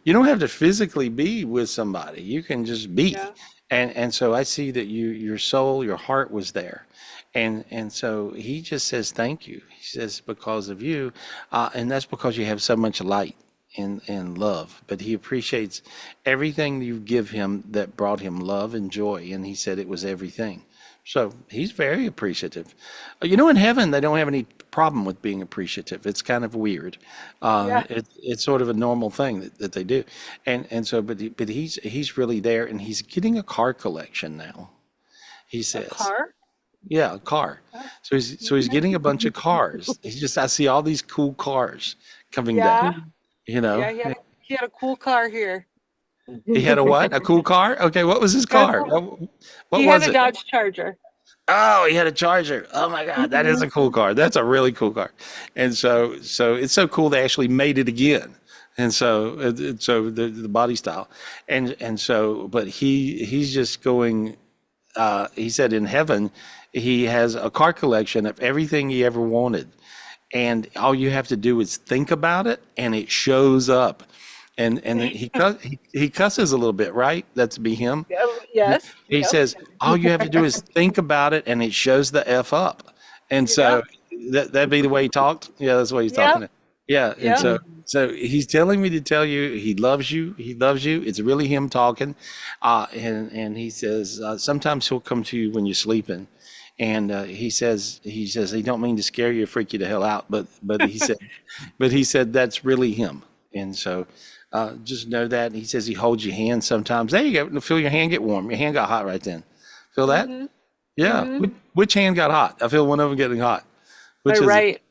you don't have to physically be with somebody. You can just be. Yeah. And so I see that your soul, your heart was there. And so he just says thank you. He says because of you, and that's because you have so much light and love. But he appreciates everything you give him that brought him love and joy. And he said it was everything. So he's very appreciative. In heaven, they don't have any problem with being appreciative. It's kind of weird. Yeah. It's sort of a normal thing that they do. And so, but he's really there, and he's getting a car collection now. He A says, car. yeah, a car. So he's getting a bunch of cars. I see all these cool cars coming Yeah. down. Yeah, he had a cool car here. He had a what? A cool car? Okay, what was his car? What He was had a it? Dodge Charger. Oh, he had a Charger. Oh my God, that is a cool car. That's a really cool car. And so it's so cool they actually made it again. And so, so the body style, and so, but he's just going. He said in heaven, he has a car collection of everything he ever wanted, and all you have to do is think about it, and it shows up. And he cusses a little bit, right? That's be him. Yes. He says all you have to do is think about it, and it shows the f up. And so that'd be the way he talked. Yeah, that's the way he's Yep. talking. Yeah, and Yep. so he's telling me to tell you he loves you. He loves you. It's really him talking, and he says sometimes he'll come to you when you're sleeping, and he says he don't mean to scare you or freak you the hell out, but he said that's really him, and so. Just know that. And he says he holds your hand sometimes. There you go. Feel your hand get warm. Your hand got hot right then. Feel that? Mhm. Yeah. Mhm. Which hand got hot? I feel one of them getting hot. Which My is it? right.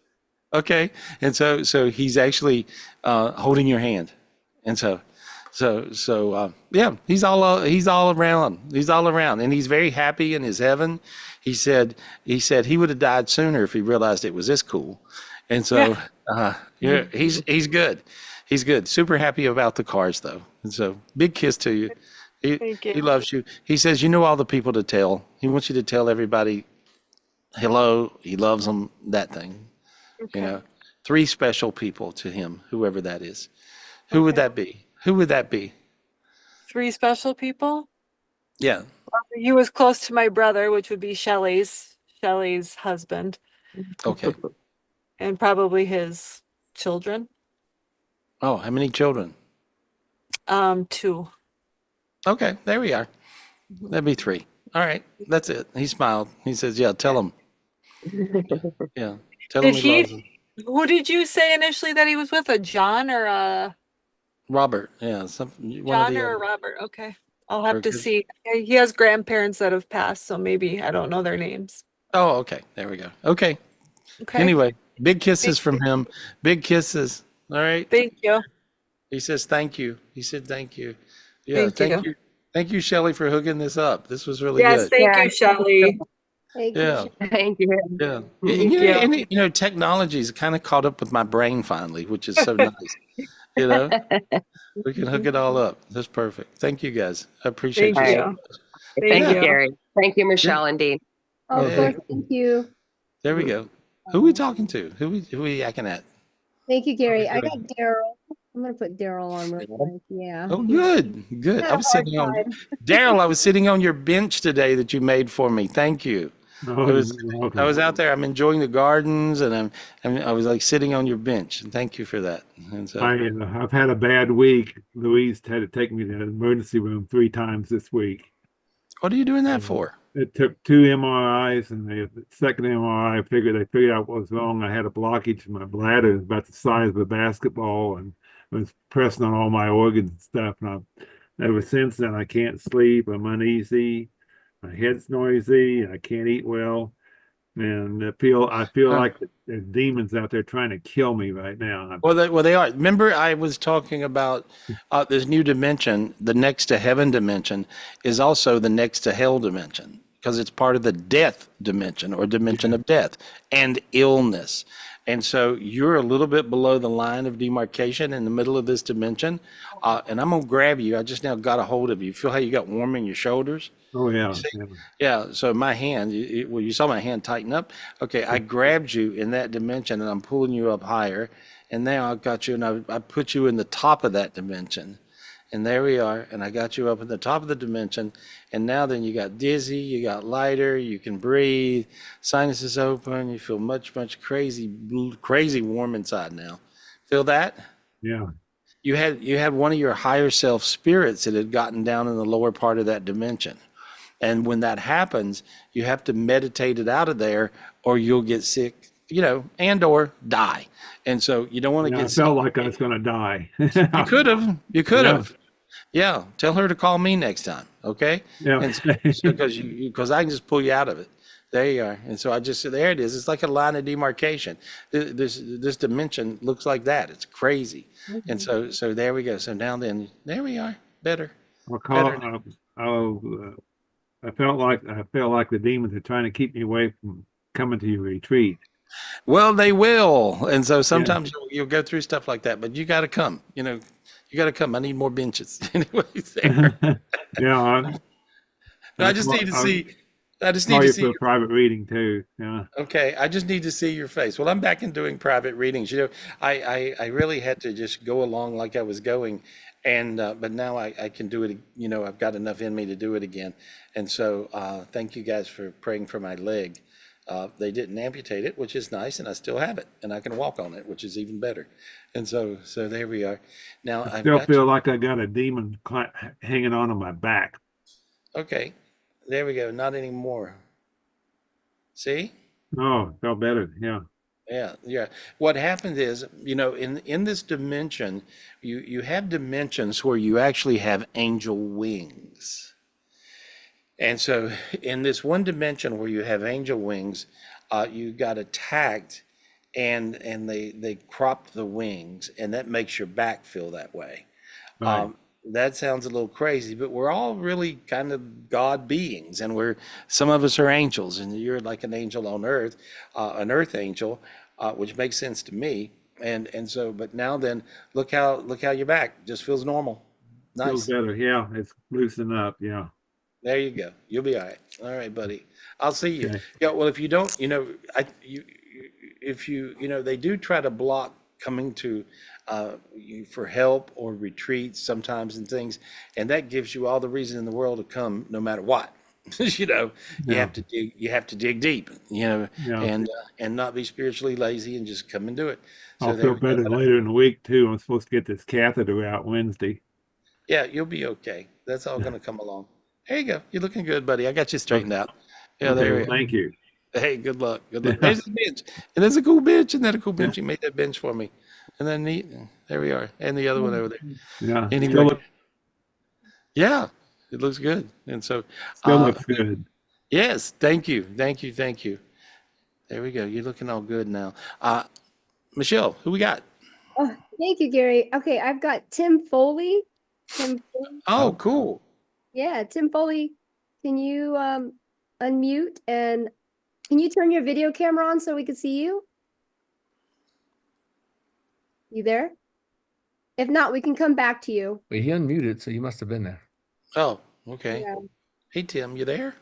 Okay. And so he's actually holding your hand. And yeah, he's all around. He's all around, and he's very happy in his heaven. He said he would have died sooner if he realized it was this cool. And so yeah, he's good. He's good. Super happy about the cars though. And so big kiss to you. Thank He you. loves you. He says you know all the people to tell. He wants you to tell everybody hello. He loves them. That thing. Okay. You know, 3 special people to him, whoever that is. Who would Okay. that be? Who would that be? 3 special people. Yeah. He was close to my brother, which would be Shelley's husband, Okay. and probably his children. Oh, how many children? 2. Okay, there we are. That'd be 3. All right, that's it. He smiled. He says, "Yeah, tell him. Yeah, tell him Did he loves he? him." Who did you say initially that he was with? A John or a Robert. Yeah, one of John the or a other. Robert? Okay, I'll have to Because- see. He has grandparents that have passed, so maybe I don't know their names. Oh, okay. There we go. Okay. Okay. Anyway, big kisses Thank from him. Big kisses. All right. Thank you. He says thank you. He said thank you. Yeah, Thank thank you. you. Thank you, Shelley, for hooking this up. This was really Yes, good. thank Yeah. you, Shelley. Thank you. Yeah. Thank you. Yeah. Thank you. Technology's kind of caught up with my brain finally, which is so nice. You know, we can hook it all up. That's perfect. Thank you guys. I appreciate Thank you. All so you. much. Thank you, Yeah. Gary. Thank you, Michelle and Dean. Oh, of Hey. course, thank you. There we go. Who we talking to? Who we yakking at? Thank you, Gary. I good. got Daryl. I'm gonna put Daryl on real quick. Yeah. Oh, good. Good. Had I a was hard sitting on time. Daryl, I was sitting on your bench today that you made for me. Thank you. Oh, I was you're welcome. I was out there. I'm enjoying the gardens, and I was like sitting on your bench. And thank you for that. And so I've had a bad week. Louise had to take me to the emergency room 3 times this week. what are you doing that for? It took 2 MRIs, and the second MRI they figured out what was wrong. I had a blockage in my bladder about the size of a basketball, and it was pressing on all my organs and stuff. And ever since then, I can't sleep. I'm uneasy. My head's noisy. I can't eat well, and I feel Huh. like there's demons out there trying to kill me right now. Well, they are. Remember, I was talking about this new dimension. The next to heaven dimension is also the next to hell dimension because it's part of the death dimension or dimension of death and illness. And so you're a little bit below the line of demarcation in the middle of this dimension. And I'm going to grab you. I just now got a hold of you. Feel how you got warm in your shoulders? Oh yeah, See? yeah. Yeah, so my hand, well, you saw my hand tighten up. Okay, I grabbed you in that dimension and I'm pulling you up higher. And now I've got you and I put you in the top of that dimension. And there we are. And I got you up at the top of the dimension. And now then you got dizzy, you got lighter, you can breathe, sinuses open, you feel much, much crazy warm inside now. Feel that? Yeah. You had one of your higher self spirits that had gotten down in the lower part of that dimension. And when that happens, you have to meditate it out of there or you'll get sick, and or die. And so you don't want to Yeah, I get sick. felt like I was going to die. You could have. You could Yeah. have. Yeah. Tell her to call me next time. Okay. Yeah. And because I can just pull you out of it. There you are. And so I just said, there it is. It's like a line of demarcation. This dimension looks like that. It's crazy. And so there we go. So now then, there we are. Better. I felt like the demons are trying to keep me away from coming to your retreat. Well, they will, and so sometimes you'll go through stuff like that, but you got to come. You got to come. I need more benches, anyways. There. Yeah, No, I just need to see. I just need call to you see for your. private reading too. Yeah. Okay, I just need to see your face. Well, I'm back in doing private readings. I really had to just go along like I was going, and but now I can do it. I've got enough in me to do it again, and so thank you guys for praying for my leg. They didn't amputate it, which is nice, and I still have it, and I can walk on it, which is even better. And so there we are. Now I I've still got feel like I got a demon hanging on my back. okay. There we go. Not anymore. See? Oh, felt better. Yeah. Yeah, yeah. What happens is, in this dimension, you have dimensions where you actually have angel wings. And so in this one dimension where you have angel wings, you got attacked and they cropped the wings, and that makes your back feel that way. Right. That sounds a little crazy, but we're all really kind of God beings, and some of us are angels, and you're like an angel on earth, an earth angel, which makes sense to me. And so, but now then, look how your back just feels normal. Feels Nice. better. Yeah. It's loosened up. Yeah. There you go. You'll be all right. All right, buddy. I'll see you. Okay. Yeah. Well, if you don't, if they do try to block coming to you for help or retreats sometimes and things, and that gives you all the reason in the world to come, no matter what. You Yeah. have to dig deep, Yeah. and not be spiritually lazy and just come and do it. So I'll there feel we go. better later in the week too. I'm supposed to get this catheter out Wednesday. Yeah, you'll be okay. That's all going to come along. There you go. You're looking good, buddy. I got you straightened out. Yeah, Okay. there Well, we go. thank you. Hey, good luck. Good luck. There's a bench. And there's a cool bench. Isn't that a cool bench? Yeah. You made that bench for me. And then there we are. And the other one over there. Yeah. Anyway, yeah, it looks good. And so, Still looks good. yes, thank you. Thank you. Thank you. There we go. You're looking all good now. Michelle, who we got? Oh, thank you, Gary. Okay, I've got Tim Foley. Tim Foley. Oh, cool. Yeah, Tim Foley. Can you unmute and can you turn your video camera on so we can see you? You there? If not, we can come back to you. Wait, he unmuted, so you must have been there. Oh, okay. Yeah. Hey, Tim, you there?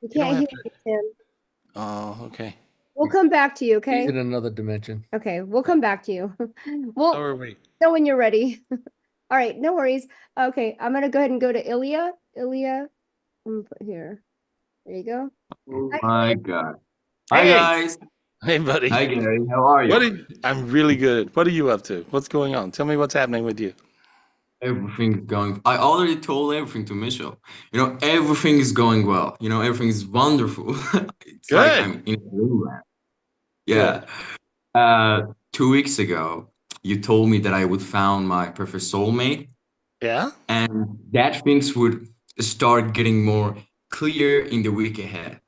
We don't can't have hear you, Tim. Oh, okay. We'll come back to you, He's okay? in another dimension. Okay, we'll come back to you. How We'll are we? know when you're ready. All right, no worries. Okay, I'm gonna go ahead and go to Ilya. Ilya, I'm gonna put here. There you go. Oh Hi, my Ilya. God. Hi Hey, guys. hey, buddy. Hi Gary. How are you? I'm really good. What are you up to? What's going on? Tell me what's happening with you. Everything is going. I already told everything to Michelle. Everything is going well. Everything is wonderful. It's like Good. I'm in dreamland. Good. Yeah. 2 weeks ago, you told me that I would found my perfect soulmate, Yeah? and that things would start getting more clear in the week ahead.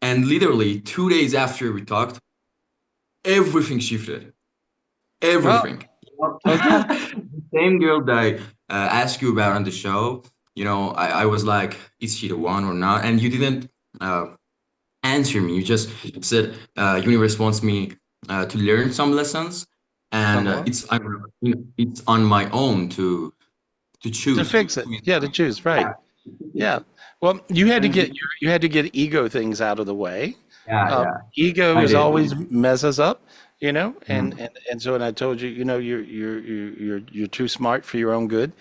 And literally 2 days after we talked, everything shifted. Oh, Everything. okay. The same girl that I asked you about on the show, I was like, is she the one or not? And you didn't answer me. You just said, universe wants me to learn some lessons, and Uh-huh. it's on my own to To choose. fix it. Yeah, to choose. Right. Yeah. Well, you had to get And ego things out of the way. yeah, Ego I is did. always mess us up, Mhm. and so I told you, you're too smart for your own good,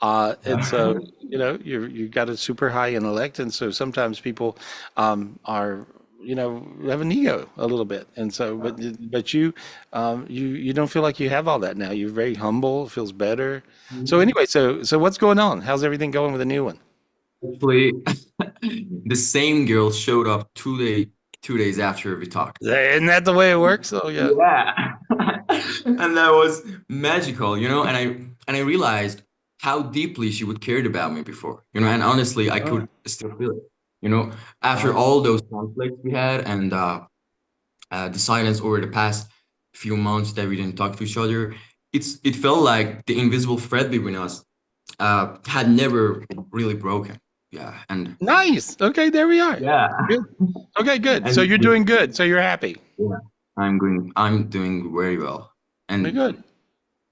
and so you got a super high intellect, and so sometimes people are have an ego a little bit, and so but you don't feel like you have all that now. You're very humble. It feels better. So anyway, so what's going on? How's everything going with the new one? Actually, the same girl showed up 2 days after we talked. Isn't that the way it works? Oh yeah. Yeah. And that was magical, and I realized how deeply she would cared about me before, and honestly, I could still feel it, after Oh. all those conflicts we had and the silence over the past few months that we didn't talk to each other. It felt like the invisible thread between us had never really broken. Yeah, and Nice. Okay, there we are. yeah, Good. Okay, good. So and you're doing good. So you're happy. yeah, I'm doing very well. Very And good.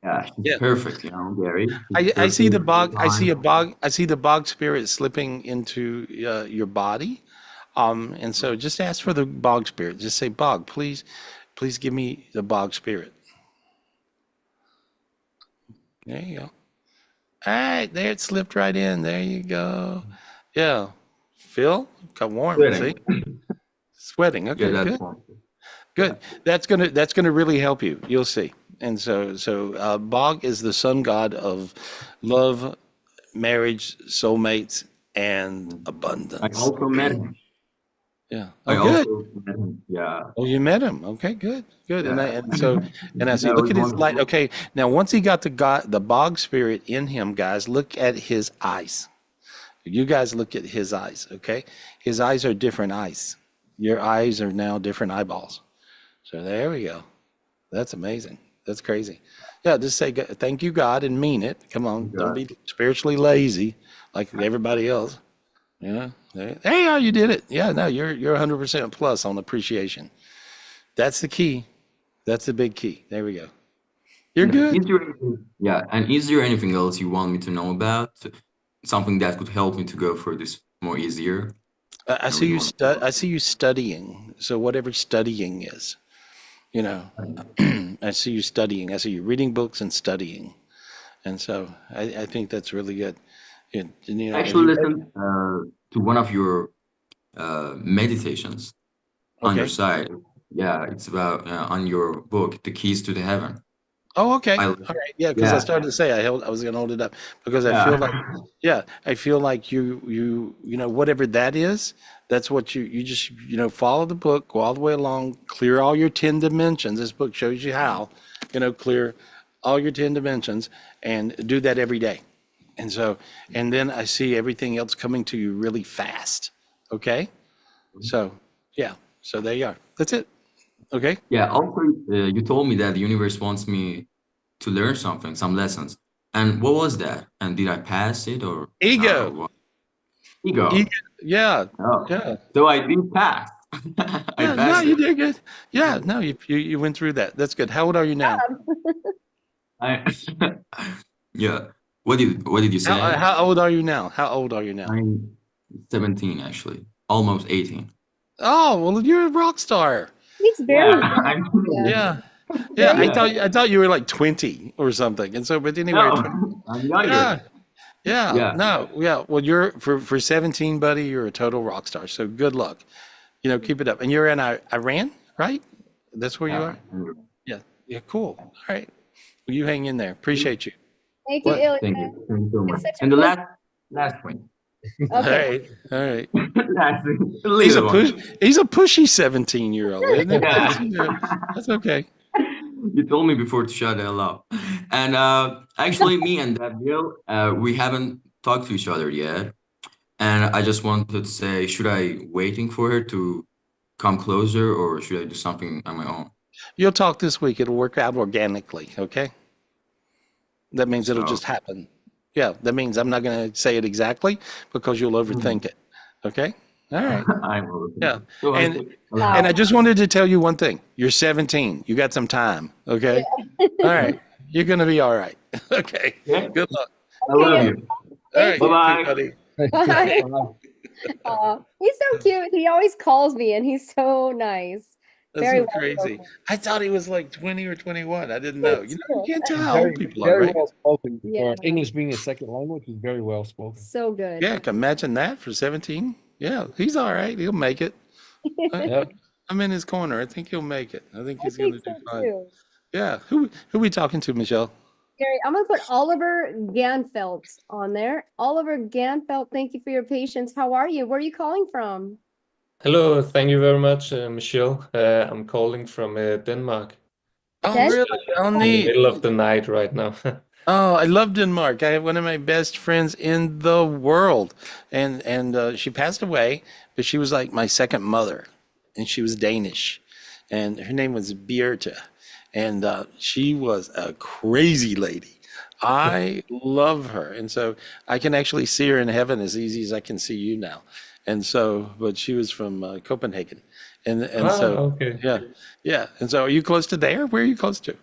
yeah, she's Yeah. perfect, Gary. She's I see the perfect all bog. the I see a time. bog. I see the bog spirit slipping into your body. And so just ask for the bog spirit. Just say, bog, please give me the bog spirit. There you go. All right, there it slipped right in. There you go. Yeah. Phil, got warm. See, Sweating. sweating. Yeah, Okay, that's good, one. Yeah. good. That's gonna really help you. You'll see. And so Bog is the sun god of love, marriage, soulmates, and I abundance. also met him. Yeah. I Oh, good. also met him. Yeah, Oh, you met him. Okay, good, good. And I yeah. and so and I see. That Look was at his light. wonderful. Okay, now once he got the bog spirit in him, guys, look at his eyes. You guys look at his eyes. Okay, his eyes are different eyes. Your eyes are now different eyeballs. So there we go. That's amazing. That's crazy. Yeah, just say thank you, God, and mean it. Come on, don't God. be spiritually lazy like everybody else. Yeah, there you are. You did it. Yeah, no, you're 100% plus on appreciation. That's the key. That's the big key. There we go. You're And good. is there anything else you want me to know about? Something that could help me to go for this more easier? I I see really you want to know. I see you studying. So whatever studying is, you know, I see you studying. I see you reading books and studying. And so I think that's really good. And, I have actually you listened to one of your meditations on your okay. side. Yeah, it's about on your book, The Keys to the Heaven. Oh, okay. I All right. Yeah, because I yeah, started to say I was gonna hold it up because I feel yeah. like yeah, I feel like you know whatever that is, that's what you just follow the book, go all the way along, clear all your 10 dimensions. This book shows you how, clear all your 10 dimensions and do that every day. And so and then I see everything else coming to you really fast. Okay? So, yeah. So there you are. That's it. Okay? Yeah, also, you told me that the universe wants me to learn something, some lessons. And what was that? And did I pass it or not? Or Ego. what? Ego. Ego. Yeah. Oh, Yeah. so I did pass. I Yeah, no, passed you it. did good. Yeah, no, you went through that. That's good. How old are you now? I, yeah. What did you say? How old are you now? How old are you now? I'm 17 actually, almost 18. Oh, well, you're a rock star. He's Yeah, very young. I'm Yeah, Yeah. Yeah, very I yeah. thought you were like 20 or something. And so, but anyway, No, 20, I'm younger. yeah, yeah, Yeah. no, yeah. Well, you're for 17, buddy, you're a total rock star. So good luck. Keep it up. And you're in Iran, right? That's where you Yeah. are? Yeah. Yeah, cool. All right. Well, you hang in there. Appreciate you. Thank you, What? Ilya. Thank you. Thank you so It's much. such a And the pleasure. last point. All Okay. right. All right. Last thing, the He's a little one. he's a pushy 17-year-old, isn't it? Yeah. That's okay. You told me before to shut the hell up. And actually, me and Daniel, we haven't talked to each other yet. And I just wanted to say, should I waiting for her to come closer, or should I do something on my own? You'll talk this week. It'll work out organically, okay? That means it'll So just happen. Yeah, that means I'm not going to say it exactly because you'll overthink it. Okay? All right. I'm over. Yeah. So I And think, and I just wanted to tell you one thing. You're 17. You got some time, okay? All right. You're going to be all right. Okay. yeah, Good luck. I love Okay, you. All right. thank You you. Bye-bye. too, buddy. Bye. Wow. He's so cute. He always calls me and he's so nice. That's Very so well crazy. spoken. I thought he was like 20 or 21. I didn't Me know. You too. can't tell He's how old very, people are, very right? well spoken. Yeah. English being a second language is very well spoken. So good. Yeah, can imagine that for 17. Yeah, he's all right. He'll make it. Yep. I'm in his corner. I think he'll make it. I think I he's going think to so do fine. too. Yeah. Who we talking to, Michelle? Gary, I'm gonna put Oliver Ganfeld on there. Oliver Ganfeld, thank you for your patience. How are you? Where are you calling from? Hello, thank you very much, Michelle. I'm calling from Denmark. Oh, Denmark. really? Oh, In the neat. middle of the night right now. Oh, I love Denmark. I have one of my best friends in the world, and she passed away, but she was like my second mother, and she was Danish, and her name was Birte, and she was a crazy lady. I love her, and so I can actually see her in heaven as easy as I can see you now. And so, but she was from Copenhagen, and Ah, so okay. yeah, yeah. And so, are you close to there? Where are you close to?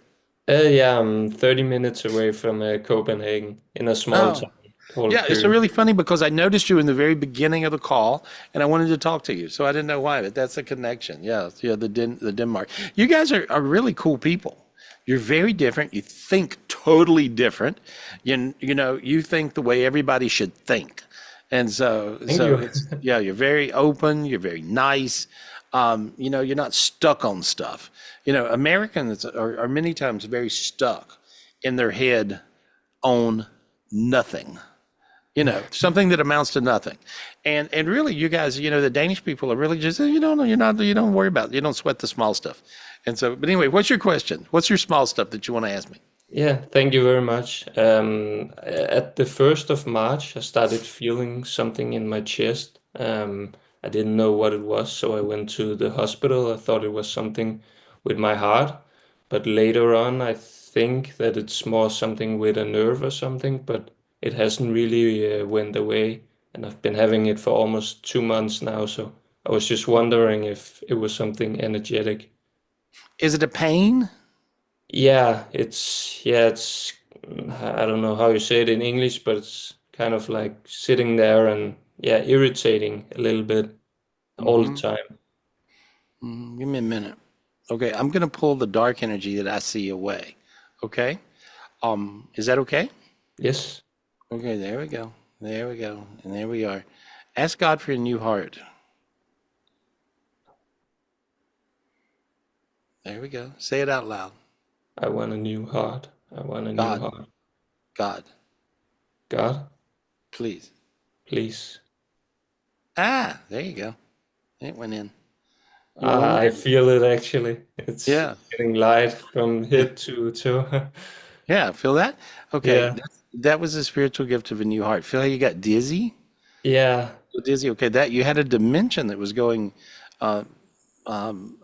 Yeah, I'm 30 minutes away from Copenhagen in a small Oh, town called yeah. It's Køge. really funny because I noticed you in the very beginning of the call, and I wanted to talk to you. So I didn't know why, but that's a connection. Yeah, yeah. The Denmark. You guys are really cool people. You're very different. You think totally different. You think the way everybody should think, and so Thank you. it's yeah. You're very open. You're very nice. You're not stuck on stuff. Americans are many times very stuck in their head on nothing. Something that amounts to nothing. And really, you guys, the Danish people are really just, you don't worry about it. You don't sweat the small stuff. And so, but anyway, what's your question? What's your small stuff that you want to ask me? Yeah, thank you very much. At the 1st of March, I started feeling something in my chest. I didn't know what it was, so I went to the hospital. I thought it was something with my heart, but later on, I think that it's more something with a nerve or something, but it hasn't really went away, and I've been having it for almost 2 months now, so I was just wondering if it was something energetic. Is it a pain? Yeah, it's I don't know how you say it in English, but it's kind of like sitting there and yeah, irritating a little bit all the Mm-hmm. time. Give me a minute. Okay, I'm gonna pull the dark energy that I see away. Okay. Is that okay? Yes, Okay, there we go. There we go. And there we are. Ask God for a new heart. There we go. Say it out loud. I want a new heart. I want a new God, heart. God, God, please. please. There you go. It went in. You want I one? feel it actually. It's Yeah. getting light from head to toe. Yeah. Feel that? Okay. Yeah, That was a spiritual gift of a new heart. Feel how you got dizzy? yeah, Dizzy. Okay. That you had a dimension that was going uh,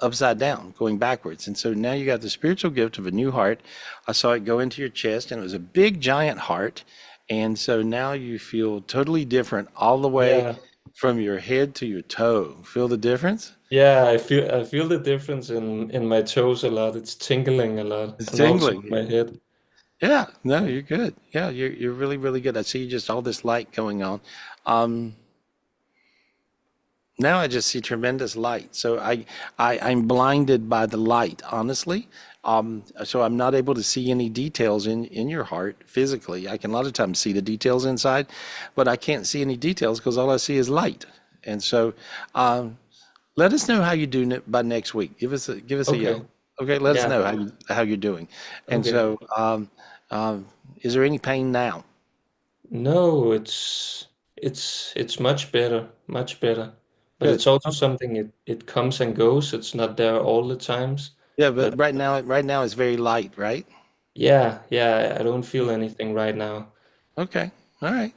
upside down, going backwards. And so now you got the spiritual gift of a new heart. I saw it go into your chest, and it was a big, giant heart. And so now you feel totally different all the way yeah, from your head to your toe. Feel the difference? yeah. I feel the difference in my toes a lot. It's tingling a lot, It's and also tingling. in my head. Yeah, no, you're good. Yeah, you're really, really good. I see just all this light going on. Um, Now I just see tremendous light. So I'm blinded by the light, honestly. So I'm not able to see any details in your heart physically. I can a lot of times see the details inside, but I can't see any details because all I see is light. And so, um, let us know how you do by next week. Give us a Okay. yell. Okay, let us Yeah. know how you're doing. And Okay. so, is there any pain now? No, it's much better, much better. But Good. it's also something it comes and goes. It's not there all the times. Yeah, But but right now it's very light, right? yeah, I don't feel anything right now. Okay. All right.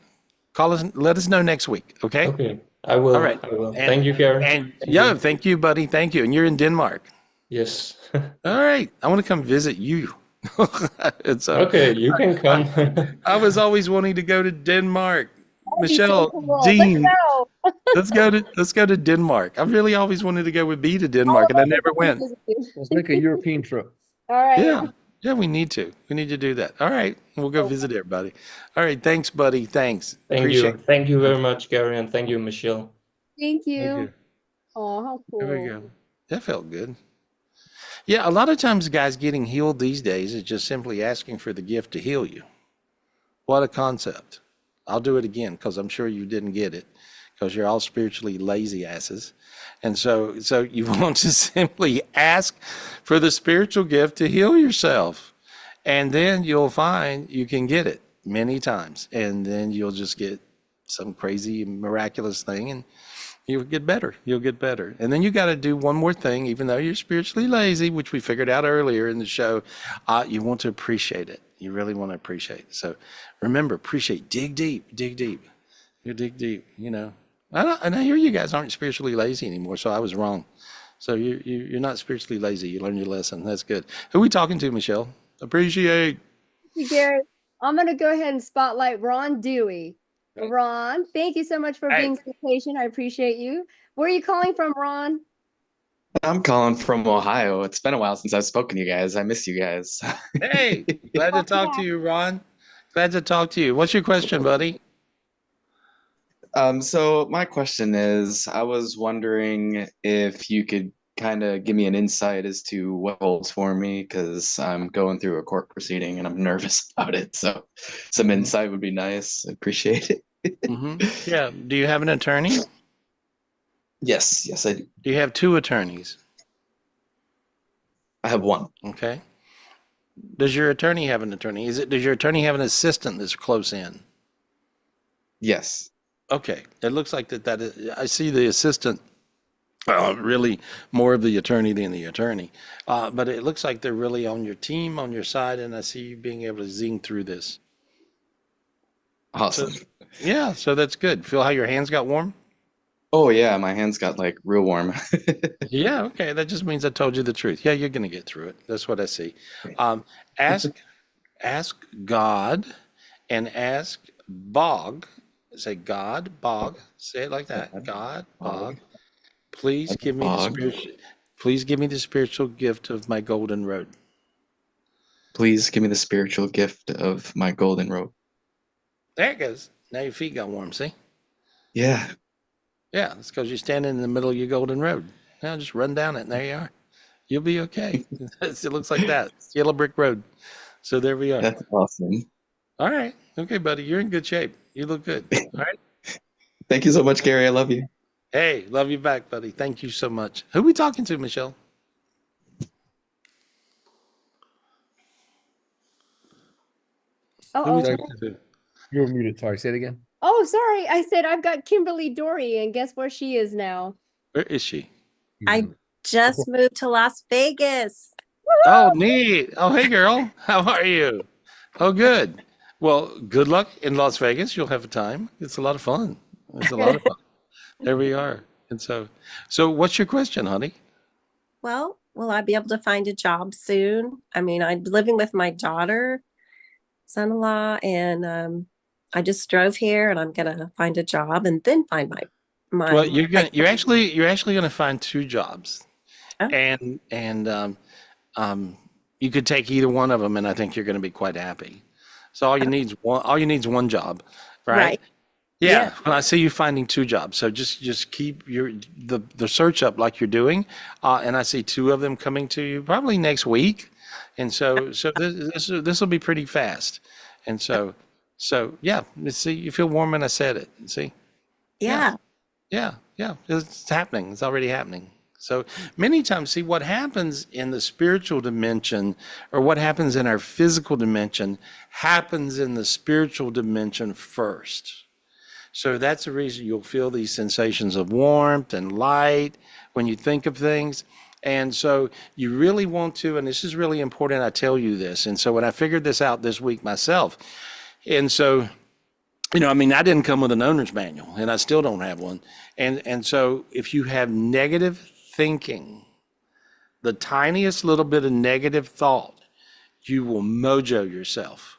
Call us. Let us know next week. Okay. Okay. I All will. right. I will. And Thank you, Gary. and Thank yeah, you. thank you, buddy. Thank you. And you're in Denmark. Yes. All right. I want to come visit you. And so Okay, you can I, come. I was always wanting to go to Denmark. That'd be so Michelle, cool. Let's Dean, go. let's go to Denmark. I've really always wanted to go with B to I would Denmark, and I love to never come went. visit you. Let's make a European trip. All right. Yeah. Yeah, we need to. We need to do that. All right. We'll go Oh, visit everybody. All right. Thanks, buddy. Thanks. Thank Appreciate you. Thank you it. very much, Gary, and thank you, Michelle. thank Thank you. you. Oh, how There we cool. go. That felt good. Yeah, a lot of times guys getting healed these days is just simply asking for the gift to heal you. What a concept. I'll do it again because I'm sure you didn't get it because you're all spiritually lazy asses. And so you want to simply ask for the spiritual gift to heal yourself. And then you'll find you can get it many times. And then you'll just get some crazy miraculous thing and you'll get better. You'll get better. And then you got to do one more thing, even though you're spiritually lazy, which we figured out earlier in the show. You want to appreciate it. You really want to appreciate it. So remember, appreciate, dig deep, dig deep. You dig deep, And I hear you guys aren't spiritually lazy anymore, so I was wrong. So you're not spiritually lazy. You learned your lesson. That's good. Who are we talking to, Michelle? Appreciate. Thank you, Gary. I'm gonna go ahead and spotlight Ron Dewey. Ron, thank you so much for Hey. being so patient. I appreciate you. Where are you calling from, Ron? I'm calling from Ohio. It's been a while since I've spoken to you guys. I miss you guys. Hey, glad to talk to you, Ron. Glad to talk to you. What's your question, buddy? So my question is, I was wondering if you could kind of give me an insight as to what holds for me, because I'm going through a court proceeding and I'm nervous about it. So some insight would be nice. Appreciate it. Yeah. Do you have an attorney? Yes, I do. Do you have two attorneys? I have one. Okay. Does your attorney have an attorney? Does your attorney have an assistant that's close in? Yes. Okay. It looks like that is, I see the assistant really more of the attorney than the attorney. But it looks like they're really on your team, on your side, and I see you being able to zing through this. Awesome. So, yeah, so that's good. Feel how your hands got warm? Oh yeah, my hands got like real warm. Yeah, okay. That just means I told you the truth. Yeah, you're gonna get through it. That's what I see. Ask God and ask Bog. Say God, Bog. Say it like that. God, Bog. Please give me the Bog. please give me the spiritual gift of my golden road. Please give me the spiritual gift of my golden robe. There it goes. Now your feet got warm, see? Yeah. Yeah, it's because you're standing in the middle of your golden road. Now just run down it, and there you are. You'll be okay. It looks like that. It's yellow brick road. So there we are. That's awesome. All right. Okay, buddy. You're in good shape. You look good. All right. Thank you so much, Gary. I love you. Hey, love you back, buddy. Thank you so much. Who are we talking to, Michelle? Who are we Oh, talking to? You were muted. Sorry, say it again. oh, sorry. I said I've got Kimberly Dory, and guess where she is now? Where is she? I just moved to Las Vegas. Oh, neat. Oh, hey, girl. How are you? Oh, good. Well, good luck in Las Vegas. You'll have a time. It's a lot of fun. It's a lot of fun. There we are. And so what's your question, honey? Well, will I be able to find a job soon? I mean, I'm living with my daughter, son-in-law, and I just drove here, and I'm gonna find a job and then find my Well, you're actually gonna find two jobs, and you could take either one of them, and I think you're gonna be quite happy. So all you need is one job, right? Right. Yeah. Well, I see you finding two jobs. So just keep the search up like you're doing, and I see two of them coming to you probably next week, and so this will be pretty fast, and so yeah. See, you feel warm when I said it. See. Yeah. Yeah, it's happening. It's already happening. So many times, see what happens in the spiritual dimension or what happens in our physical dimension happens in the spiritual dimension first. So that's the reason you'll feel these sensations of warmth and light when you think of things. And so you really want to, and this is really important, I tell you this. And so when I figured this out this week myself, and so I mean, I didn't come with an owner's manual, and I still don't have one. And so if you have negative thinking, the tiniest little bit of negative thought, you will mojo yourself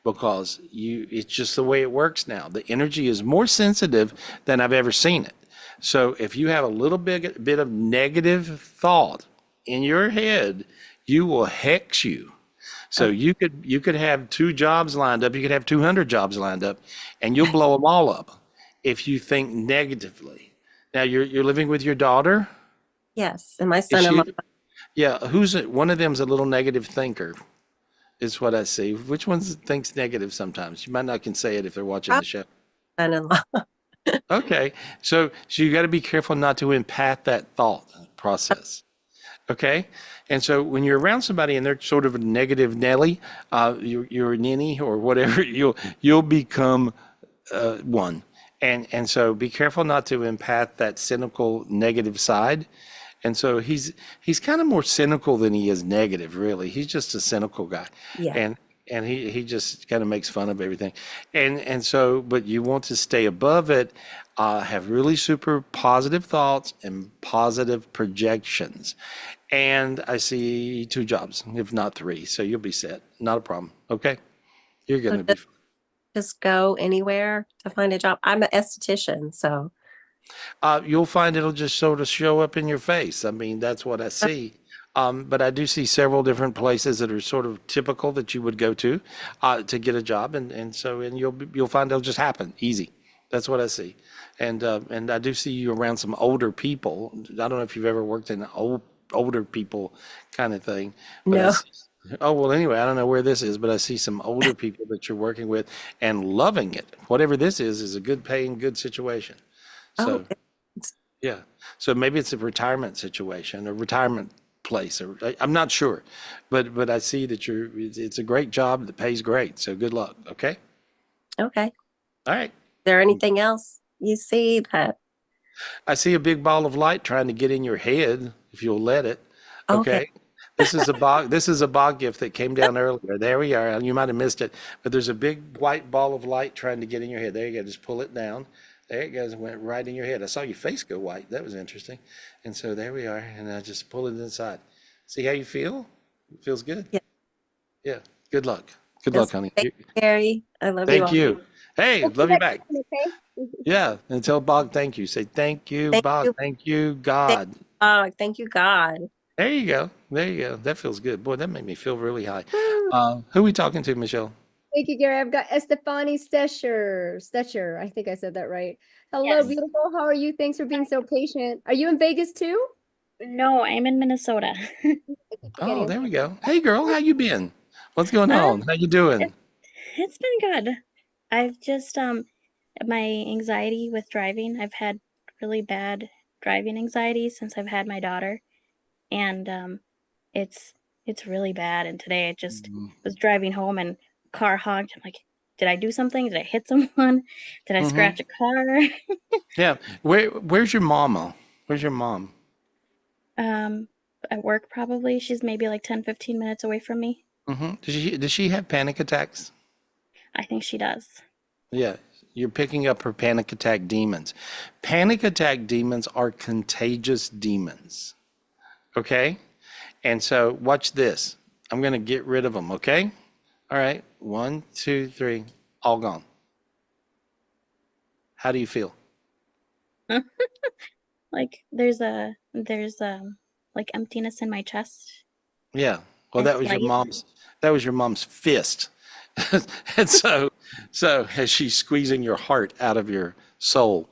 because it's just the way it works now. The energy is more sensitive than I've ever seen it. So if you have a little bit of negative thought in your head, you will hex you. So you could have two jobs lined up. You could have 200 jobs lined up, and you'll blow them all up if you think negatively. Now you're living with your daughter. Yes, and my son-in-law. Yeah, one of them's a little negative thinker, is what I see. Which one thinks negative sometimes? You might not can say it if they're watching the show. Son-in-law. Okay, so you got to be careful not to empath that thought process. Okay, and so when you're around somebody and they're sort of a negative Nelly, you're a ninny or whatever, you'll become one. And so be careful not to empath that cynical negative side. And so he's kind of more cynical than he is negative, really. He's just a cynical guy. Yeah. And he just kind of makes fun of everything. And so, but you want to stay above it, have really super positive thoughts and positive projections. And I see 2 jobs, if not 3. So you'll be set. Not a problem. Okay. You're So gonna be fine. just go anywhere to find a job. I'm an esthetician, so You'll find it'll just sort of show up in your face. I mean, that's what I see. But I do see several different places that are sort of typical that you would go to get a job, and you'll find it'll just happen easy. That's what I see, and I do see you around some older people. I don't know if you've ever worked in an older people kind of thing, but I no. see. Oh, well, anyway, I don't know where this is, but I see some older people that you're working with and loving it. Whatever this is a good paying, good situation. Oh, So. Yeah. So maybe it's a retirement situation, a retirement place, or I'm not sure, but I see that it's a great job that pays great. So good luck. Okay. okay. All right. Is there anything else you see that? I see a big ball of light trying to get in your head if you'll let it. Okay. Okay. This is a bog gift that came down earlier. There we are. You might have missed it, but there's a big white ball of light trying to get in your head. There you go. Just pull it down. There it goes. It went right in your head. I saw your face go white. That was interesting. And so there we are. And I just pull it inside. See how you feel? It feels good. Yeah. Yeah. Good luck. Good luck, honey. Thank you, Gary. I love you Thank all. you. Hey, We'll see love you next back. time, okay? Yeah. And tell Bog thank you. Say thank you, Thank Bog. you. Thank you, God. Thank you, God. There you go. There you go. That feels good. Boy, that made me feel really high. Who are we talking to, Michelle? Thank you, Gary. I've got Estefani Stetcher. I think I said that right. Hello, Yes. beautiful. How are you? Thanks for being so patient. Are you in Vegas too? No, I'm in Minnesota. Oh, there we go. Hey, girl, how you been? What's going Uh, on? How you doing? It's been good. I've just my anxiety with driving. I've had really bad driving anxiety since I've had my daughter, and it's really bad. And today I just was driving home and car honked. I'm like, did I do something? Did I hit someone? Did I scratch a car? Yeah. Where's your mama? Where's your mom? At work probably. She's maybe like 10-15 minutes away from me. Does she have panic attacks? I think she does. Yeah. You're picking up her panic attack demons. Panic attack demons are contagious demons. Okay? And so watch this. I'm going to get rid of them, okay? All right. 1, 2, 3. All gone. How do you feel? Like there's like emptiness in my chest. Yeah. Well, It's that was your mom's fist. And so as she's squeezing your heart out of your soul.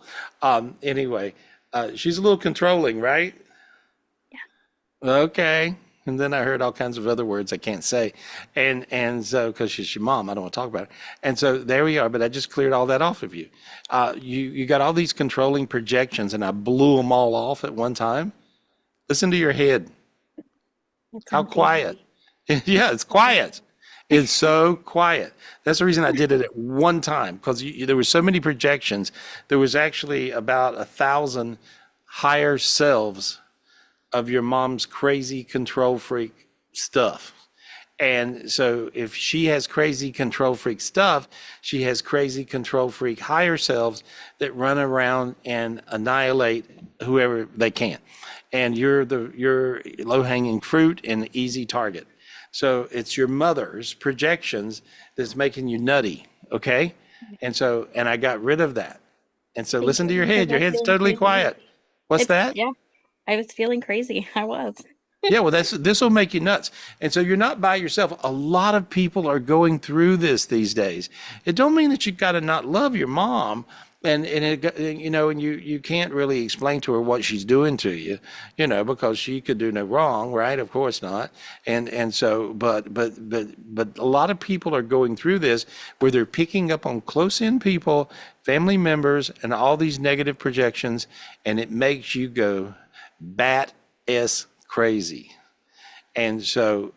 Anyway, she's a little controlling, right? Yeah. Okay. And then I heard all kinds of other words I can't say. And so, because she's your mom, I don't want to talk about it. And so there we are, but I just cleared all that off of you. You got all these controlling projections, and I blew them all off at one time. Listen to your head. How quiet. Yeah, it's quiet. It's so quiet. That's the reason I did it at one time, because there were so many projections. There was actually about 1,000 higher selves of your mom's crazy control freak stuff. And so if she has crazy control freak stuff, she has crazy control freak higher selves that run around and annihilate whoever they can. And you're low-hanging fruit and easy target. So it's your mother's projections that's making you nutty, okay? And I got rid of that. And so listen to your head. Your head's totally quiet. What's that? Yeah, I was feeling crazy. I was. Yeah, well, this will make you nuts. And so you're not by yourself. A lot of people are going through this these days. It don't mean that you got to not love your mom, and you can't really explain to her what she's doing to you, because she could do no wrong, right? Of course not. And so, but a lot of people are going through this where they're picking up on close-in people, family members, and all these negative projections, and it makes you go bat-ass crazy. And so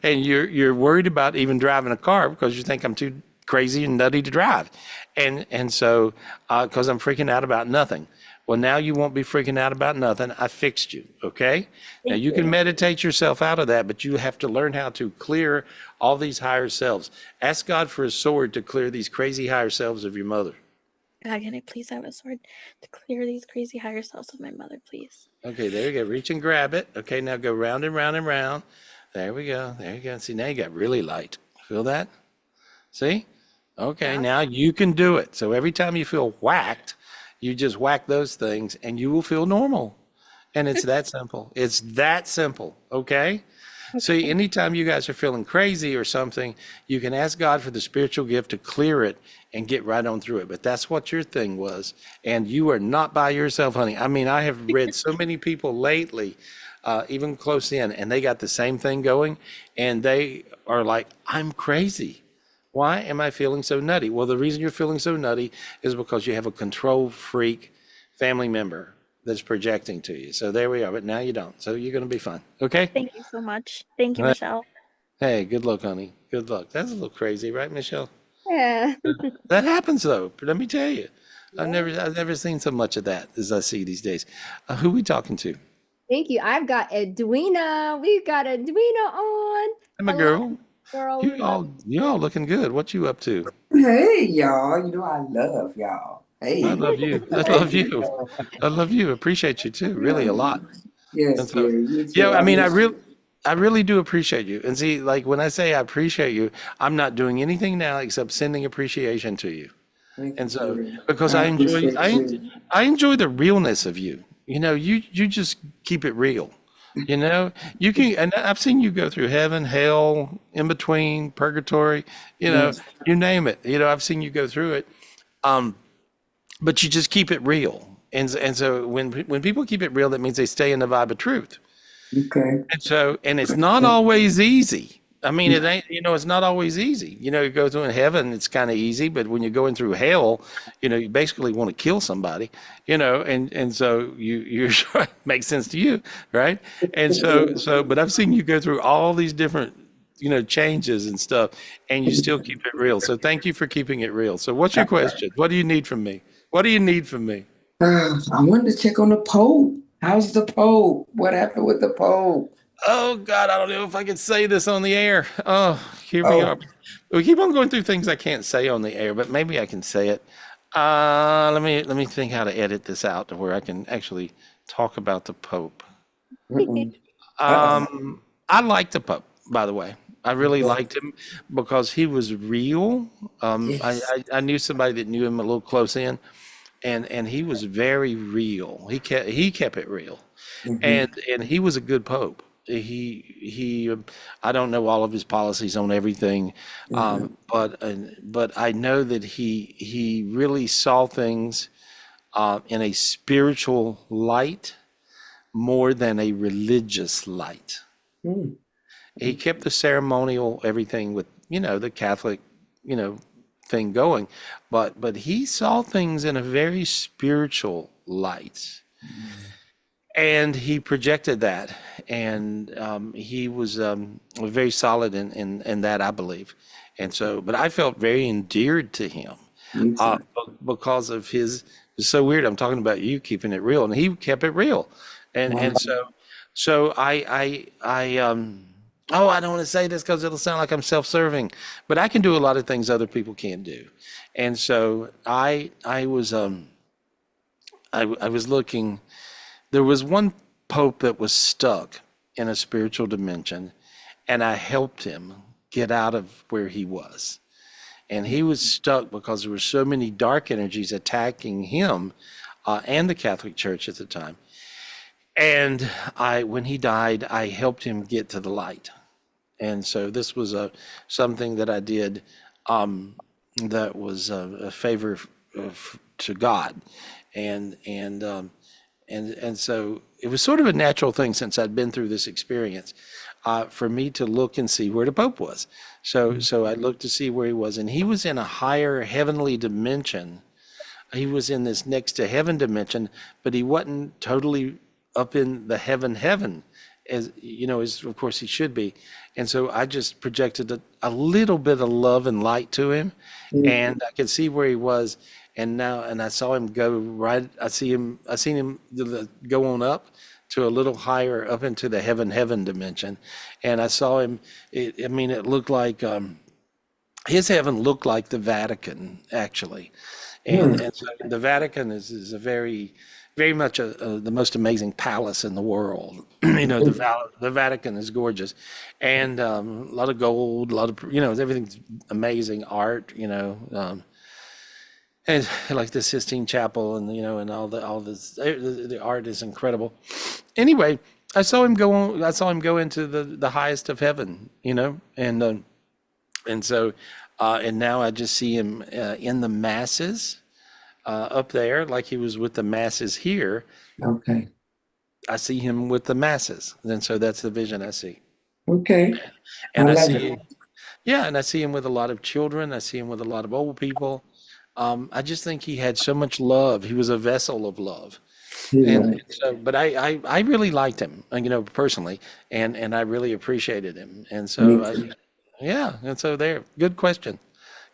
you're worried about even driving a car because you think I'm too crazy and nutty to drive. And so because I'm freaking out about nothing. Well, now you won't be freaking out about nothing. I fixed you, okay? Now you can meditate yourself out of that, but you have to learn how to clear all these higher selves. Ask God for a sword to clear these crazy higher selves of your mother. God, can I please have a sword to clear these crazy higher selves of my mother, please? Okay, there you go. Reach and grab it. Okay, now go round and round and round. There we go. There you go. See, now you got really light. Feel that? See? Okay, Yeah. now you can do it. So every time you feel whacked, you just whack those things and you will feel normal. And it's that simple. It's that simple. Okay? So Okay. anytime you guys are feeling crazy or something, you can ask God for the spiritual gift to clear it and get right on through it. But that's what your thing was. And you are not by yourself, honey. I mean, I have read so many people lately, even close in, and they got the same thing going. And they are like, I'm crazy. Why am I feeling so nutty? Well, the reason you're feeling so nutty is because you have a control freak family member that's projecting to you. So there we are. But now you don't. So you're going to be fine. Okay? Thank you so much. Thank you, Uh, Michelle. Hey, good luck, honey. Good luck. That's a little crazy, right, Michelle? Yeah. That happens though. Let me tell you. I've Yeah. never seen so much of that as I see these days. Who we talking to? Thank you. I've got Edwina. We've got Edwina on. Hey, my Hello, girl. girl. We love You all looking good. What you up to? Hey y'all, you know I love y'all. I Hey, love you. I hey, love you. I love you. Appreciate you too. Really a lot. yes, And so, dear, you yeah, too. I I mean, miss you. I really do appreciate you. And see, like when I say I appreciate you, I'm not doing anything now except sending appreciation to you. Thank And you, so, dear. because I appreciate you. I enjoy the realness of you. You know, you just keep it real. You know, you can, and I've seen you go through heaven, hell, in between, purgatory, you know, Yes, you name it. You know, I've seen you go through it. Um, but you just keep it real. And so when people keep it real, that means they stay in the vibe of truth. okay. And so, and it's not always easy. I mean, it ain't, you know, it's not always easy. You know, you go through in heaven, it's kind of easy, but when you're going through hell, you know, you basically want to kill somebody, you know, and so you're sure it makes sense to you, right? And so, but I've seen you go through all these different, you know, changes and stuff, and you still keep it real. So thank you for keeping it real. So what's your question? What do you need from me? What do you need from me? I wanted to check on the Pope. How's the Pope? What happened with the Pope? Oh God, I don't know if I can say this on the air. Oh, here we Oh, are. We keep on going through things I can't say on the air, but maybe I can say it. Let me think how to edit this out to where I can actually talk about the Pope. mm-mm. Uh-oh. I liked the Pope, by the way. I really liked him because he was real. Yes. I knew somebody that knew him a little close in, and he was very real. He kept it real, Mm-hmm. and he was a good Pope. I don't know all of his policies on everything, Mm-hmm. but I know that he really saw things in a spiritual light more than a religious light. Mm. He kept the ceremonial everything with, you know, the Catholic, you know, thing going, but he saw things in a very spiritual light, and he projected that, and he was very solid in that, I believe. And so, but I felt very endeared to him Me uh, too. because of his. It's so weird. I'm talking about you keeping it real, and he kept it real, and Wow. so oh, I don't want to say this because it'll sound like I'm self-serving, but I can do a lot of things other people can't do, and so I was looking. There was one pope that was stuck in a spiritual dimension, and I helped him get out of where he was. And he was stuck because there were so many dark energies attacking him and the Catholic Church at the time. And when he died, I helped him get to the light. And so this was something that I did that was a favor to God, and so it was sort of a natural thing since I'd been through this experience for me to look and see where the Pope was. So I looked to see where he was, and he was in a higher heavenly dimension. He was in this next to heaven dimension, but he wasn't totally up in the heaven, as you know, as of course he should be. And so I just projected a little bit of love and light to him, Mm. and I could see where he was. And I saw him go right. I seen him go on up to a little higher up into the heaven dimension, and I saw him. I mean, it looked like his heaven looked like the Vatican actually, And so the Vatican is a very much the most amazing palace in the world. The Vatican is gorgeous, and a lot of gold, a lot of everything's amazing art. And like the Sistine Chapel, and and all this, the art is incredible. Anyway, I saw him go into the highest of heaven, and so and now I just see him in the masses up there, like he was with the masses here. Okay. I see him with the masses, and so that's the vision I see. Okay. And I love see, it. yeah, and I see him with a lot of children. I see him with a lot of old people. I just think he had so much love. He was a vessel of love. And so, but I really liked him, personally, and I really appreciated him. And Me so, too. yeah, and so there, good question.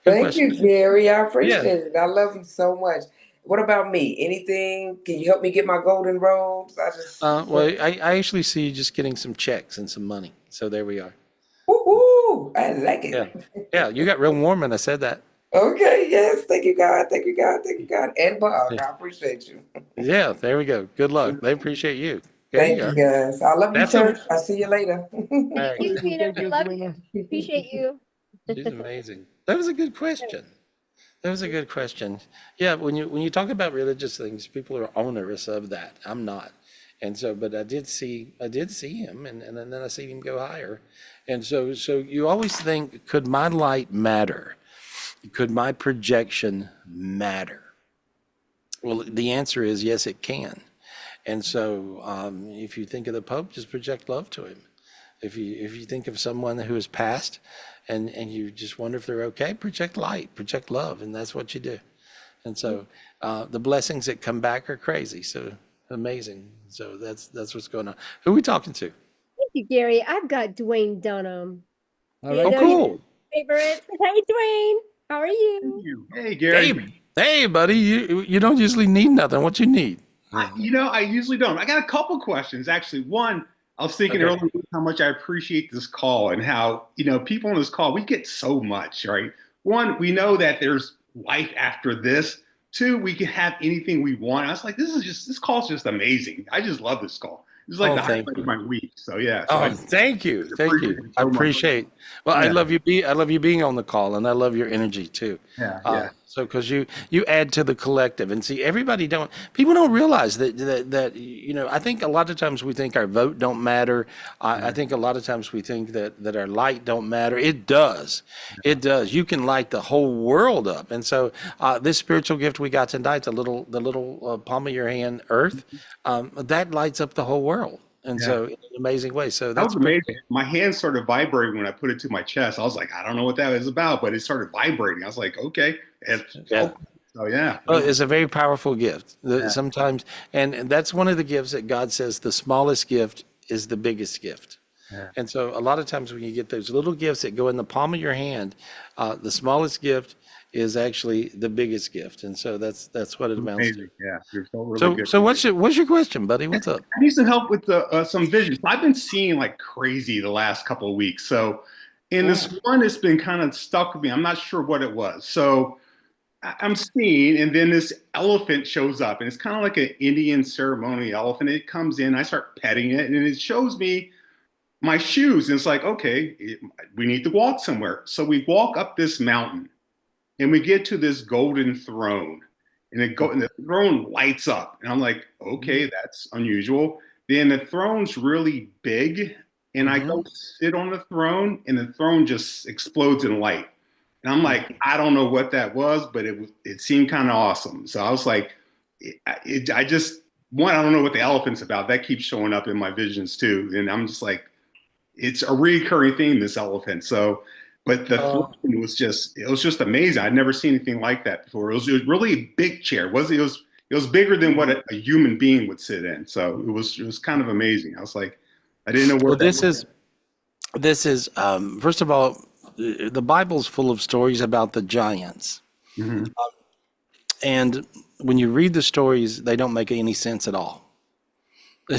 Good Thank question. you, Gary. I Yeah. appreciate it. I love him so much. What about me? Anything? Can you help me get my golden robes? I just Well, I actually see you just getting some checks and some money. So there we are. woohoo! I like Yeah. it. Yeah, you got real warm when I said that. Okay, yes. Thank you, God. Thank you, God. Thank you, God. And Bob, Yeah, I appreciate you. yeah, there we go. Good luck. They appreciate you. There you Thank go. you, guys. I love you, That's a church. I'll see you later. all Thank right. you, Trina. Thank We you, love Selena. you. Appreciate you. She's amazing. That was a good question. That was a good question. Yeah, when you talk about religious things, people are onerous of that. I'm not. And so, but I did see him, and then I see him go higher. And so you always think, could my light matter? Could my projection matter? Well, the answer is yes, it can. And so, if you think of the Pope, just project love to him. If you think of someone who has passed, and you just wonder if they're okay, project light, project love, and that's what you do. And so, the blessings that come back are crazy, so amazing. So that's what's going on. Who are we talking to? Thank you, Gary. I've got Dwayne Dunham. All You right. Oh, know, your cool. favorite. Hey, Dwayne. How are you? You. Hey, Gary. Hey, buddy. You don't usually need nothing. What you need? I usually don't. I got a couple questions, actually. One, I was thinking Okay. earlier how much I appreciate this call and how, people on this call, we get so much, right? One, we know that there's life after this. Two, we can have anything we want. I was like, this call's just amazing. I just love this call. It's like Oh, the thank highlight of you. my week. So yeah, so Oh, I thank you. Thank appreciate you. it I so much. appreciate. Well, I Yeah, love you being on the call, and I love your energy too. yeah. So because you add to the collective, and see, people don't realize that I think a lot of times we think our vote don't matter. I think a lot of times we think that our light don't matter. It does. It does. You can light the whole world up. And so this spiritual gift we got tonight, the little palm of your hand earth, that lights up the whole world. And Yeah. so in an amazing way. So That that's was pretty amazing. My hand started vibrating when I put it to my chest. I was like, I don't know what that is about, but it started vibrating. I was like, okay. Yeah. So yeah. Well, it's a very powerful gift. Yeah. Sometimes, and that's one of the gifts that God says the smallest gift is the biggest gift. Yeah. And so a lot of times when you get those little gifts that go in the palm of your hand, the smallest gift is actually the biggest gift. And so that's what it amounts to. Amazing. Yeah. You're so really good. So what's your question, buddy? What's up? I need some help with some visions. I've been seeing like crazy the last couple of weeks. So in this one, it's been kind of stuck with me. I'm not sure what it was. So I'm seeing, and then this elephant shows up, and it's kind of like an Indian ceremony elephant. It comes in, I start petting it, and it shows me my shoes. And it's like, okay, we need to walk somewhere. So we walk up this mountain, and we get to this golden throne, and the throne lights up, and I'm like, okay, that's unusual. Then the throne's really big, and I go sit on the throne, and the throne just explodes in light. And I'm like, I don't know what that was, but it seemed kind of awesome. So I was like, I don't know what the elephant's about. That keeps showing up in my visions too, and I'm just like, it's a recurring theme, this elephant. So. But the throne was just amazing. I'd never seen anything like that before. It was really a big chair. It was bigger than what a human being would sit in. So it was kind of amazing. I was like, I didn't know where. Well, this is first of all, the Bible's full of stories about the giants. Mm-hmm. And when you read the stories, they don't make any sense at all.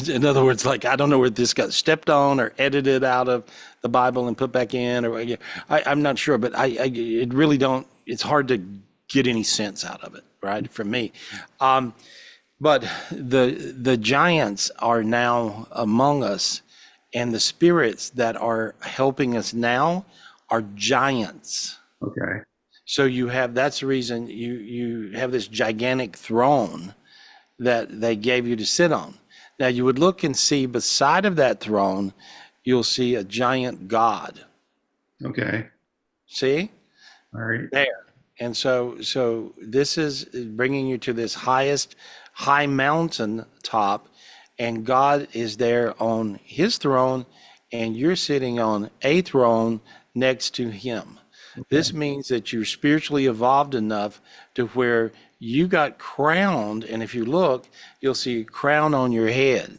In other words, like, I don't know where this got stepped on or edited out of the Bible and put back in, or I'm not sure, but it really don't, it's hard to get any sense out of it. right, from me. But the giants are now among us, and the spirits that are helping us now are giants. Okay. So that's the reason you have this gigantic throne that they gave you to sit on. Now you would look and see beside of that throne, you'll see a giant god. Okay. See? All right. There. And so this is bringing you to this high mountain top, and God is there on his throne, and you're sitting on a throne next to him. This means that you're spiritually evolved enough to where you got crowned, and if you look, you'll see a crown on your head.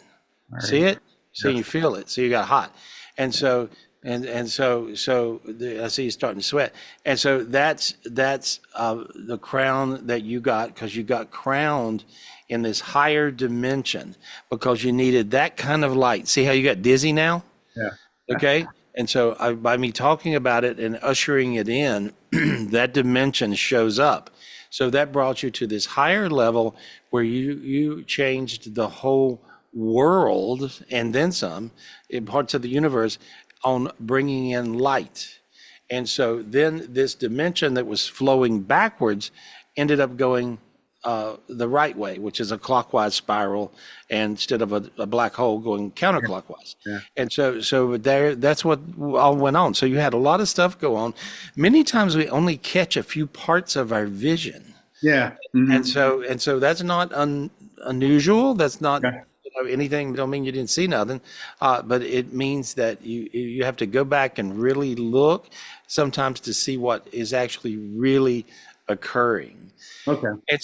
See it? So you feel it. So you got hot. And so I see you starting to sweat. And so that's the crown that you got, because you got crowned in this higher dimension because you needed that kind of light. See how you got dizzy now? Yeah. Okay. And so by me talking about it and ushering it in, that dimension shows up. So that brought you to this higher level where you changed the whole world and then some in parts of the universe on bringing in light. And so then this dimension that was flowing backwards ended up going the right way, which is a clockwise spiral, and instead of a black hole going counterclockwise. Yeah. And so that's what all went on. So you had a lot of stuff go on. Many times we only catch a few parts of our vision. Yeah. And so that's not unusual. That's not anything. Don't mean you didn't see nothing, but it means that you have to go back and really look sometimes to see what is actually really occurring. Okay. And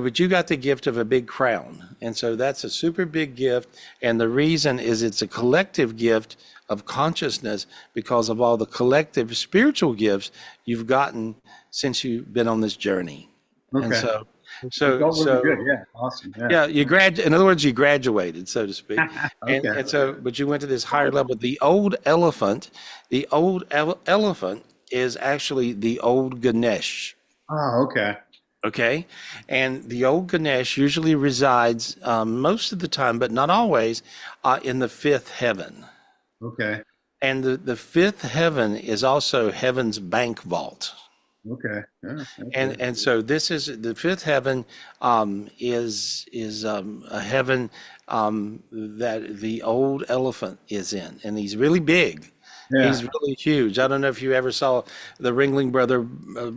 but you got the gift of a big crown. And so that's a super big gift. And the reason is it's a collective gift of consciousness because of all the collective spiritual gifts you've gotten since you've been on this journey. Okay. And so good. Yeah. Awesome. Yeah. In other words, you graduated, so to speak. Okay. But you went to this higher level. The old elephant is actually the old Ganesh. Oh, okay. Okay. And the old Ganesh usually resides most of the time, but not always, in the fifth heaven. Okay. And the fifth heaven is also heaven's bank vault. Okay. Yeah. And so this is the fifth heaven is a heaven that the old elephant is in, and he's really big. Yeah. He's really huge. I don't know if you ever saw the Ringling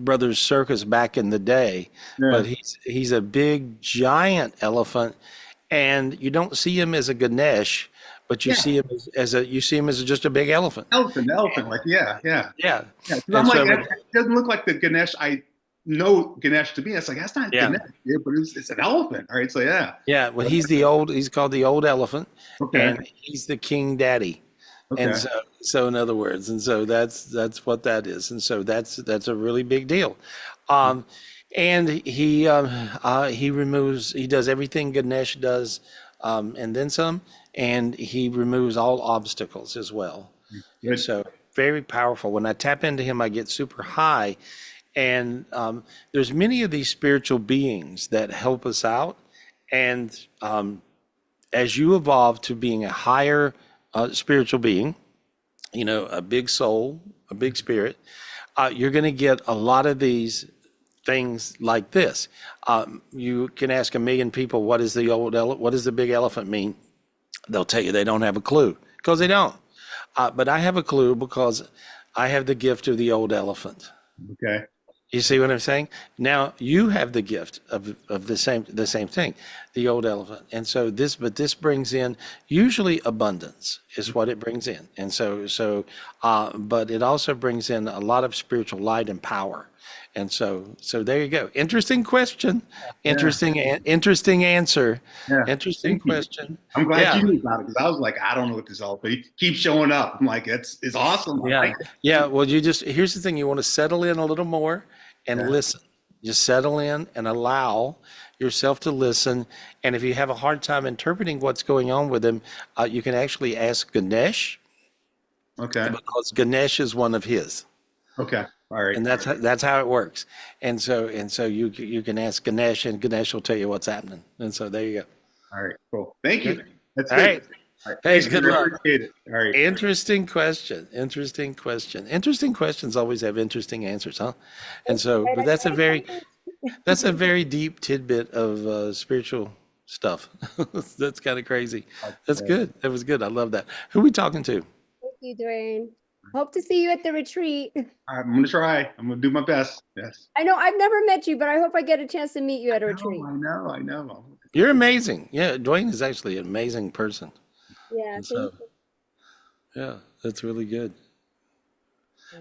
Brothers Circus back in the day, but he's a big giant elephant, and you don't see him as a Ganesh, but you see him as just a big elephant. Elephant, like yeah. 'Cause I'm like, it doesn't look like the Ganesh I know Ganesh to be. It's like that's not Ganesh, but it's an elephant. All right, so yeah. Yeah, well, he's called the old elephant, and he's the king daddy. Okay. And so in other words, and so that's what that is, and so that's a really big deal. And he does everything Ganesh does, and then some, and he removes all obstacles as well. And so very powerful. When I tap into him, I get super high, and there's many of these spiritual beings that help us out, and as you evolve to being a higher spiritual being, a big soul, a big spirit, you're going to get a lot of these things like this. You can ask a million people, what does the big elephant mean? They'll tell you they don't have a clue, because they don't. But I have a clue because I have the gift of the old elephant. Okay. You see what I'm saying? Now you have the gift of the same thing, the old elephant. And so this brings in usually abundance is what it brings in. And but it also brings in a lot of spiritual light and power. And so there you go. Interesting question. Interesting answer. Yeah. Interesting question. I'm glad you knew about it, because I was like, I don't know what this is all, but he keeps showing up. I'm like, it's awesome. Yeah. Well, here's the thing. You want to settle in a little more and listen. Just settle in and allow yourself to listen. And if you have a hard time interpreting what's going on with him, you can actually ask Ganesh. Okay. Because Ganesh is one of his. Okay. All right. And that's how it works. And so you can ask Ganesh, and Ganesh will tell you what's happening. And so there you go. All right. Cool. Thank you. Good. That's All good. right. All right. Hey, Thanks, good Gary. I luck. appreciate it. All right. Interesting question. Interesting question. Interesting questions always have interesting answers, huh? And so, but that's a very deep tidbit of spiritual stuff. That's kind of crazy. That's good. That was good. I love that. Who are we talking to? Thank you, Dwayne. Hope to see you at the retreat. I'm going to try. I'm going to do my best. Yes. I know I've never met you, but I hope I get a chance to meet you at a retreat. I know. You're amazing. Yeah, Dwayne is actually an amazing person. Yeah, And thank so, yeah, that's really good.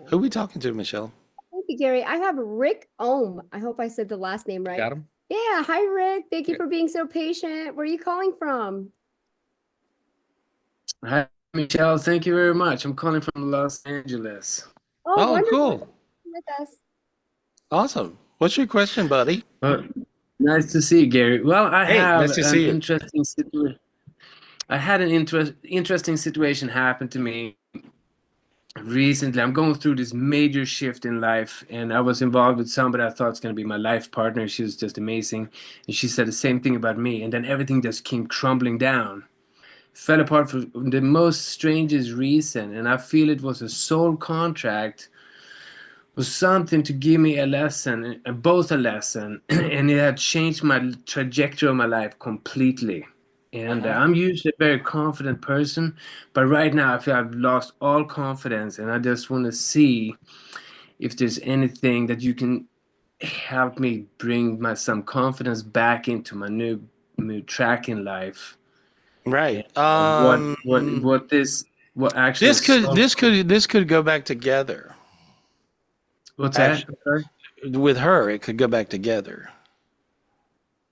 Who are we talking to, Michelle? Thank you, Gary. I have Rick Ohm. I hope I said the last name right. Got him? Yeah. Hi, Rick. Thank you for being so patient. Where are you calling from? Hi, Michelle. Thank you very much. I'm calling from Los Angeles. Oh, wonderful. Cool. With us. Awesome. What's your question, buddy? Nice to see you, Gary. Well, I Hey, have nice to an see you. interesting situation. I had an interesting situation happen to me recently. I'm going through this major shift in life, and I was involved with somebody I thought was going to be my life partner. She was just amazing, and she said the same thing about me, and then everything just came crumbling down. Fell apart for the most strangest reason, and I feel it was a soul contract, was something to give me a lesson, both a lesson, and it had changed my trajectory of my life completely. And I'm usually a very confident person, but right now I feel I've lost all confidence, and I just want to see if there's anything that you can help me bring some confidence back into my new track in life. Right. What actually This could go back together. What's that? With her, it could go back together.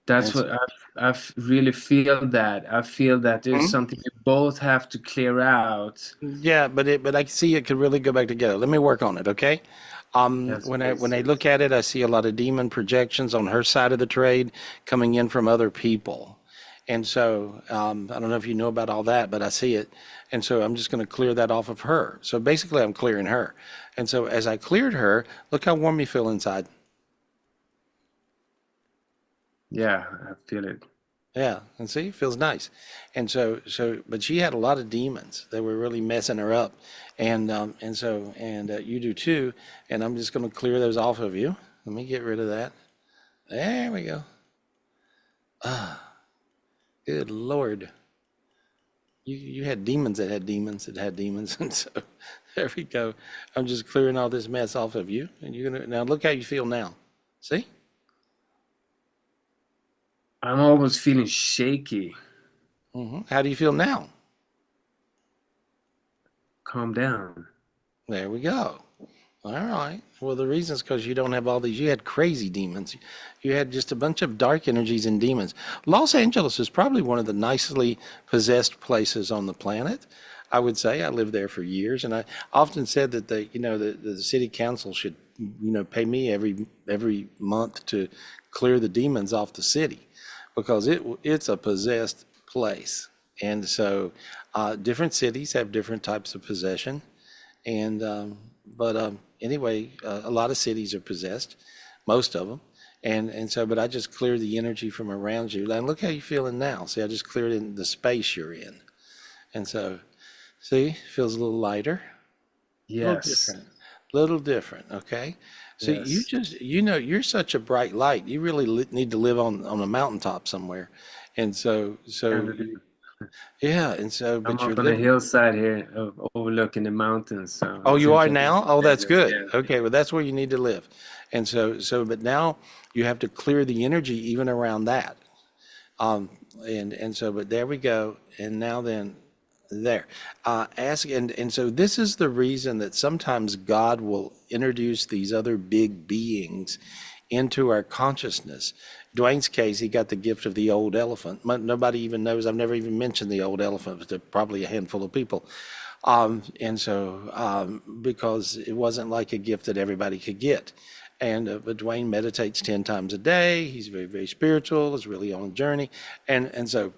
That's what I really feel that. I feel that there's something we both have to clear out. Yeah, but I see it could really go back together. Let me work on it, okay? When I look at it, I see a lot of demon projections on her side of the trade coming in from other people. And so I don't know if you know about all that, but I see it. And so I'm just going to clear that off of her. So basically I'm clearing her. And so as I cleared her, look how warm you feel inside. Yeah, I feel it. Yeah, and see, it feels nice. And but she had a lot of demons that were really messing her up. And you do too. And I'm just going to clear those off of you. Let me get rid of that. There we go. Good Lord. You had demons that had demons that had demons. And so there we go. I'm just clearing all this mess off of you. And you're going to, now look how you feel now. See? I'm almost feeling shaky. How do you feel now? Calm down. There we go. All right. Well, the reason is because you don't have all these. You had crazy demons. You had just a bunch of dark energies and demons. Los Angeles is probably one of the nicely possessed places on the planet. I would say I lived there for years, and I often said that the city council should pay me every month to clear the demons off the city, because it's a possessed place. And so different cities have different types of possession. And anyway, a lot of cities are possessed, most of them. And so, but I just cleared the energy from around you. And look how you're feeling now. See, I just cleared in the space you're in. And so, see, feels a little lighter. Yes. Little different, okay? So Yes. you're such a bright light. You really need to live on a mountaintop somewhere. And so yeah, and so, I'm but you're up on a living. hillside here overlooking the mountains. So Oh, it's you are interesting. now? Oh, that's good. Yeah. Okay, well, that's where you need to live. And but now you have to clear the energy even around that. But there we go. And now then, there. So this is the reason that sometimes God will introduce these other big beings into our consciousness. Dwayne's case, he got the gift of the old elephant. Nobody even knows. I've never even mentioned the old elephant to probably a handful of people. Because it wasn't like a gift that everybody could get. But Dwayne meditates 10 times a day. He's very, very spiritual, is really on a journey. And so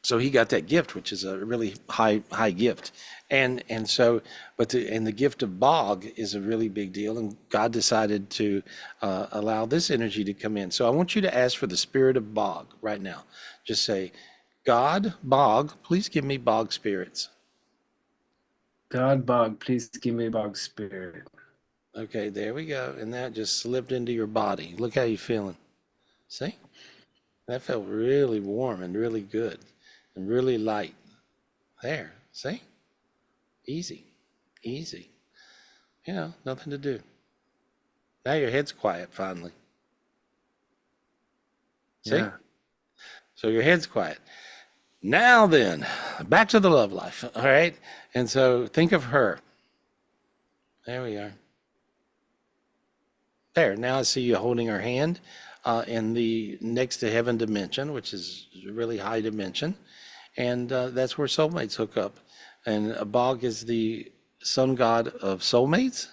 So he got that gift, which is a really high gift. And so, the gift of Bog is a really big deal. And God decided to allow this energy to come in. So I want you to ask for the spirit of Bog right now. Just say, God, Bog, please give me Bog spirits. God, Bog, please give me Bog spirit. Okay, there we go. And that just slipped into your body. Look how you're feeling. See? That felt really warm and really good and really light. There, see? Easy, easy. You know, nothing to do. Now your head's quiet finally. See? Yeah. So your head's quiet. Now then, back to the love life, all right? And so think of her. There we are. There, now I see you holding her hand in the next to heaven dimension, which is a really high dimension. And that's where soulmates hook up. And Bog is the sun god of soulmates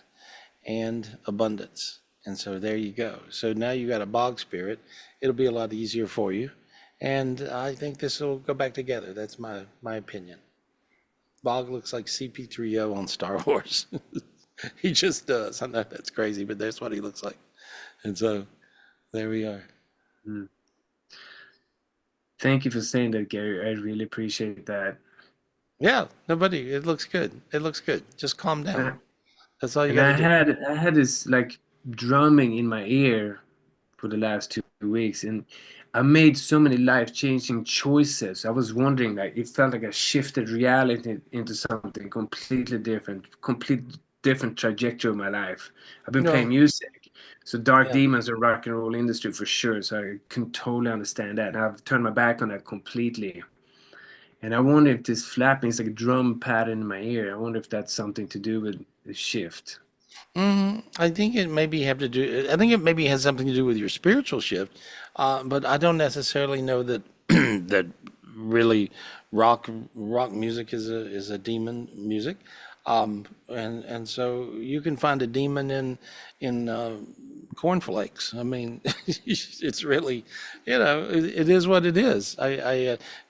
and abundance. And so there you go. So now you got a Bog spirit. It'll be a lot easier for you. And I think this will go back together. That's my opinion. Bog looks like CP3O on Star Wars. He just does. I know that's crazy, but that's what he looks like. And so there we are. Thank you for saying that, Gary. I really appreciate that. Yeah, nobody. It looks good. It looks good. Just calm down. That's all you And got to do. I had this like drumming in my ear for the last 2 weeks, and I made so many life-changing choices. I was wondering, like, it felt like I shifted reality into something completely different trajectory of my life. I've been playing music, so Dark Demons are rock and roll industry for sure. So I can totally understand that. And I've turned my back on that completely. And I wonder if this flapping is like a drum pattern in my ear. I wonder if that's something to do with the shift. I think it maybe have to do. I think it maybe has something to do with your spiritual shift, but I don't necessarily know that that really rock music is a demon music, and so you can find a demon in cornflakes. I mean, it's really, it is what it is.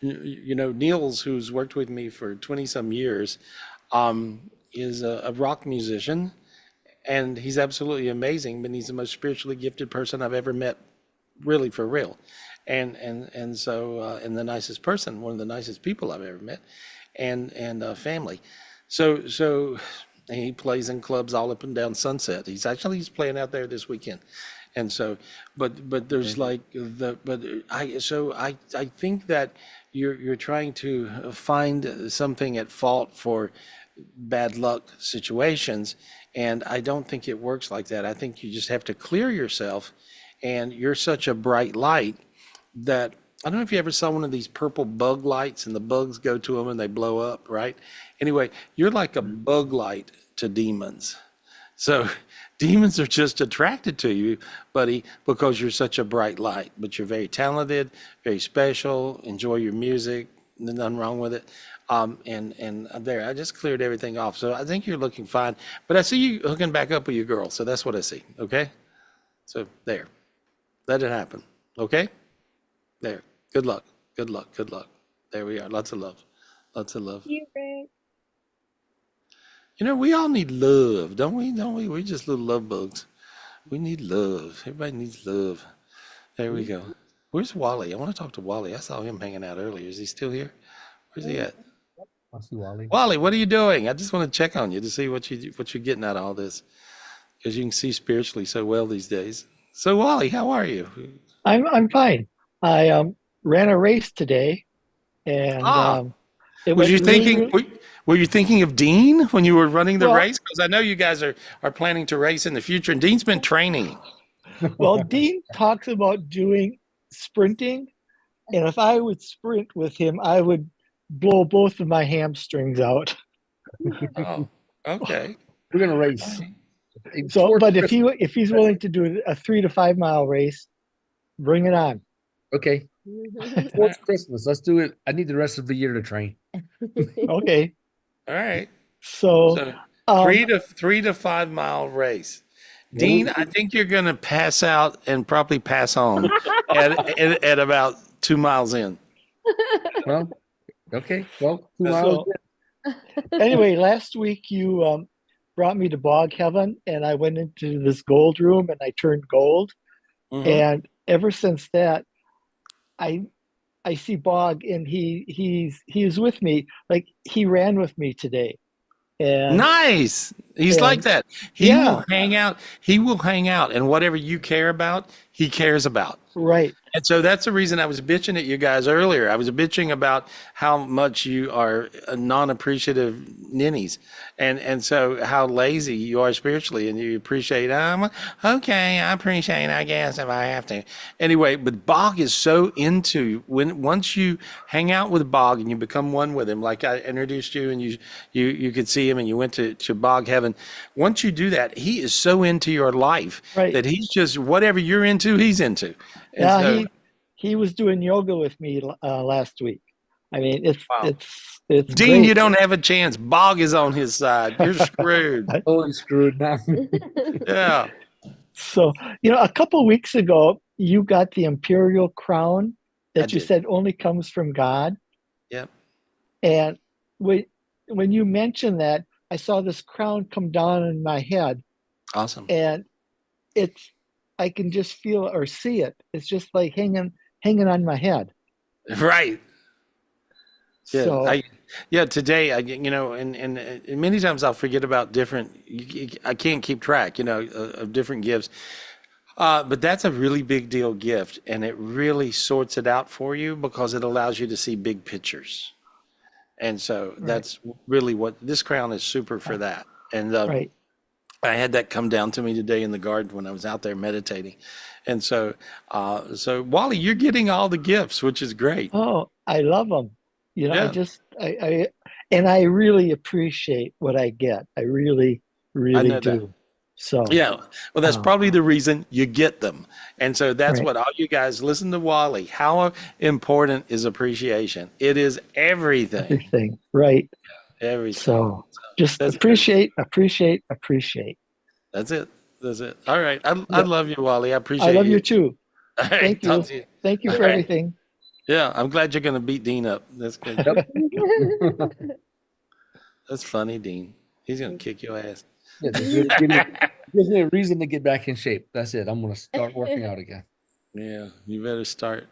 Niels, who's worked with me for 20 some years, is a rock musician. And he's absolutely amazing, but he's the most spiritually gifted person I've ever met, really for real. And the nicest person, one of the nicest people I've ever met, and family. So he plays in clubs all up and down Sunset. He's playing out there this weekend. And so, but there's I think that you're trying to find something at fault for bad luck situations. And I don't think it works like that. I think you just have to clear yourself. And you're such a bright light that I don't know if you ever saw one of these purple bug lights and the bugs go to them and they blow up, right? Anyway, you're like a bug light to demons. So demons are just attracted to you, buddy, because you're such a bright light. But you're very talented, very special, enjoy your music, nothing wrong with it. And there, I just cleared everything off. So I think you're looking fine. But I see you hooking back up with your girl. So that's what I see. Okay? So there. Let it happen. Okay? There. Good luck. Good luck. Good luck. There we are. Lots of love. Lots of love. You, Greg. We all need love, don't we? Don't we? We're just little love bugs. We need love. Everybody needs love. There we go. Where's Wally? I want to talk to Wally. I saw him hanging out earlier. Is he still here? Where's he at? I see Wally. Wally, what are you doing? I just want to check on you to see what you're getting out of all this, because you can see spiritually so well these days. So Wally, how are you? I'm fine. I ran a race today, and it Was went you really, thinking? really- Were you thinking of Dean when you were running the Well- race? Because I know you guys are planning to race in the future, and Dean's been training. well, Dean talks about doing sprinting, and if I would sprint with him, I would blow both of my hamstrings out. Oh, okay. We're gonna race. So, but if he's willing to do a 3 to 5 mile race, bring it on. Okay. Towards Christmas, let's do it. I need the rest of the year to train. Okay. All right. So, 3 to 5 mile race. Dean, I think you're going to pass out and probably pass on at about 2 miles in. Well, Okay, well, 2 hours. So anyway, last week you brought me to Bog Heaven, and I went into this gold room, and I turned gold. And ever since that, I see Bog, and he's with me. Like he ran with me today. And Nice. He's like and that. He will hang out. He will hang out, and whatever you care about, he cares about. Right. And so that's the reason I was bitching at you guys earlier. I was bitching about how much you are non-appreciative ninnies, and so how lazy you are spiritually, and you appreciate. Okay, I appreciate. I guess if I have to. Anyway, but Bog is so into once you hang out with Bog and you become one with him, like I introduced you, and you could see him, and you went to Bog Heaven. Once you do that, he is so into your life that he's just whatever you're into, he's into. And yeah, so, he was doing yoga with me last week. I mean, it's Dean, great. you don't have a chance. Bog is on his side. You're screwed. Totally screwed now. Yeah. So, a couple weeks ago, you got the imperial crown that you did. said only comes from God. Yep. And when you mentioned that, I saw this crown come down in my head. Awesome. And I can just feel or see it. It's just like hanging on my head. Right. Yeah. So, today, and many times I'll forget about different, I can't keep track, of different gifts. But that's a really big deal gift, and it really sorts it out for you because it allows you to see big pictures. And so that's really what this crown is super for that. And I had that come down to me today in the garden when I was out there meditating. And so Wally, you're getting all the gifts, which is great. Oh, I love them. I really appreciate what I get. I really, really know do. that. So Yeah, well, that's probably the reason you get them. And so that's Right. what all you guys listen to Wally. How important is appreciation? It is everything. everything, right? Everything. So just That's appreciate. That's it. That's it. All right. I love you, Wally. I appreciate I love you. you too. All right, Thank you. talk to you. Thank you All for right. everything. Yeah, I'm glad you're going to beat Dean up. That's good. That's funny, Dean. He's going to kick your ass. Yeah, gives me a reason to get back in shape. That's it. I'm going to start working out again. Yeah, you better start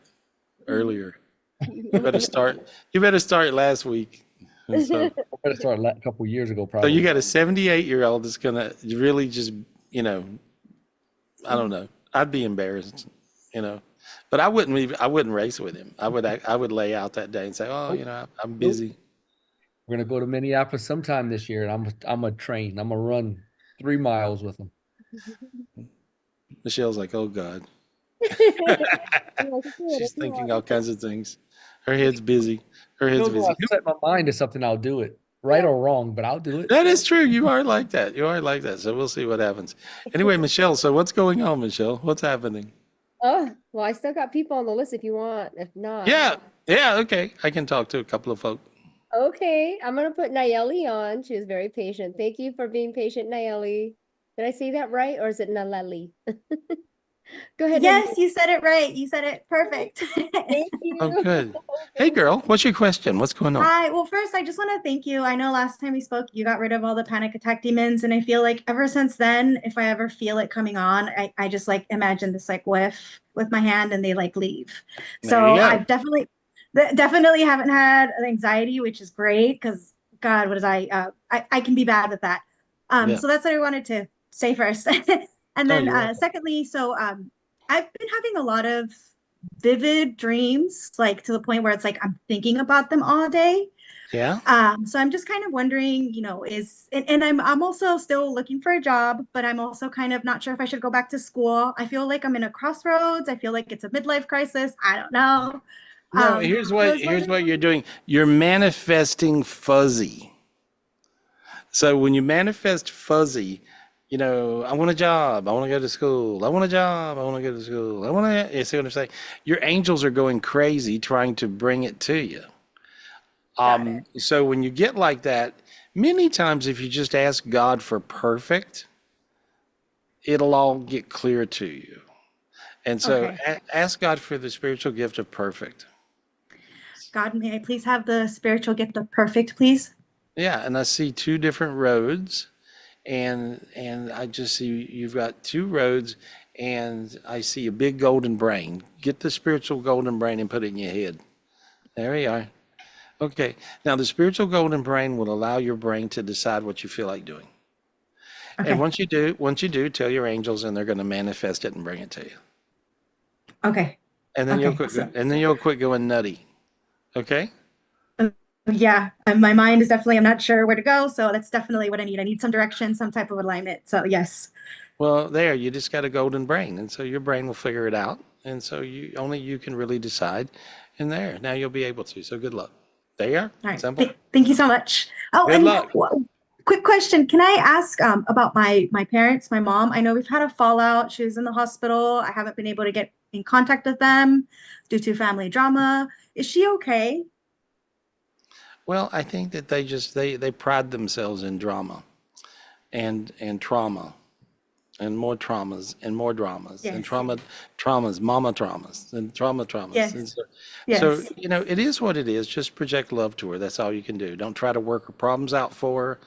earlier. You better start last week. And so, I better start a couple years ago, so probably. you got a 78-year-old that's going to really just, I don't know. I'd be embarrassed, but I wouldn't race with him. I would lay out that day and say, oh, I'm busy. We're gonna go to Minneapolis sometime this year, and I'm a train. I'm gonna run 3 miles with him. Michelle's like, oh God. She's thinking all kinds of things. Her head's busy. When I set my mind to something, I'll do it, right or wrong, but I'll do it. That is true. You are like that. So we'll see what happens. Anyway, Michelle, so what's going on, Michelle? What's happening? Oh, well, I still got people on the list if you want. If not. Yeah, okay. I can talk to a couple of folk. Okay, I'm gonna put Nayeli on. She was very patient. Thank you for being patient, Nayeli. Did I say that right, or is it Naleli? Go ahead. Yes, you said it right. You said it perfect. Thank you. Oh, good. Hey, girl, what's your question? What's going on? Hi. Well, first, I just want to thank you. I know last time we spoke, you got rid of all the panic attack demons, and I feel like ever since then, if I ever feel it coming on, I just like imagine this like whiff with my hand, and they like leave. There So you go. I've definitely haven't had anxiety, which is great because God, what is I can be bad with that. Yeah. So that's what I wanted to say first. And Oh, then you're welcome. secondly, so I've been having a lot of vivid dreams, like to the point where it's like I'm thinking about them all day. Yeah. So I'm just kind of wondering, and I'm also still looking for a job, but I'm also kind of not sure if I should go back to school. I feel like I'm in a crossroads. I feel like it's a midlife crisis. I don't know. No, here's what you're doing. You're manifesting fuzzy. So when you manifest fuzzy, I want a job. I want to go to school. I want a job. I want to go to school. You see what I'm saying? Your angels are going crazy trying to bring it to you. So when you get like that, many times if you just ask God for perfect, it'll all get clear to you. And so ask God for the spiritual gift of perfect. God, may I please have the spiritual gift of perfect, please? Yeah, and I see two different roads, and I just see you've got two roads, and I see a big golden brain. Get the spiritual golden brain and put it in your head. There we are. Okay. Now the spiritual golden brain will allow your brain to decide what you feel like doing. Okay. And once you do, tell your angels, and they're going to manifest it and bring it to you. Okay. And then Okay. So, you'll quit going nutty. Okay? yeah, and my mind is definitely, I'm not sure where to go. So that's definitely what I need. I need some direction, some type of alignment. So yes. Well, there, you just got a golden brain, and so your brain will figure it out. And so you can really decide. And there, now you'll be able to. So good luck. There you are. All right. Simple. Thank you so much. Oh, Good and luck. quick question. Can I ask about my parents, my mom? I know we've had a fallout. She was in the hospital. I haven't been able to get in contact with them due to family drama. Is she okay? Well, I think that they pride themselves in drama and trauma and more traumas and more dramas and Yes. traumas, mama traumas and traumas. Yes. And so, Yes. it is what it is. Just project love to her. That's all you can do. Don't try to work her problems out for her,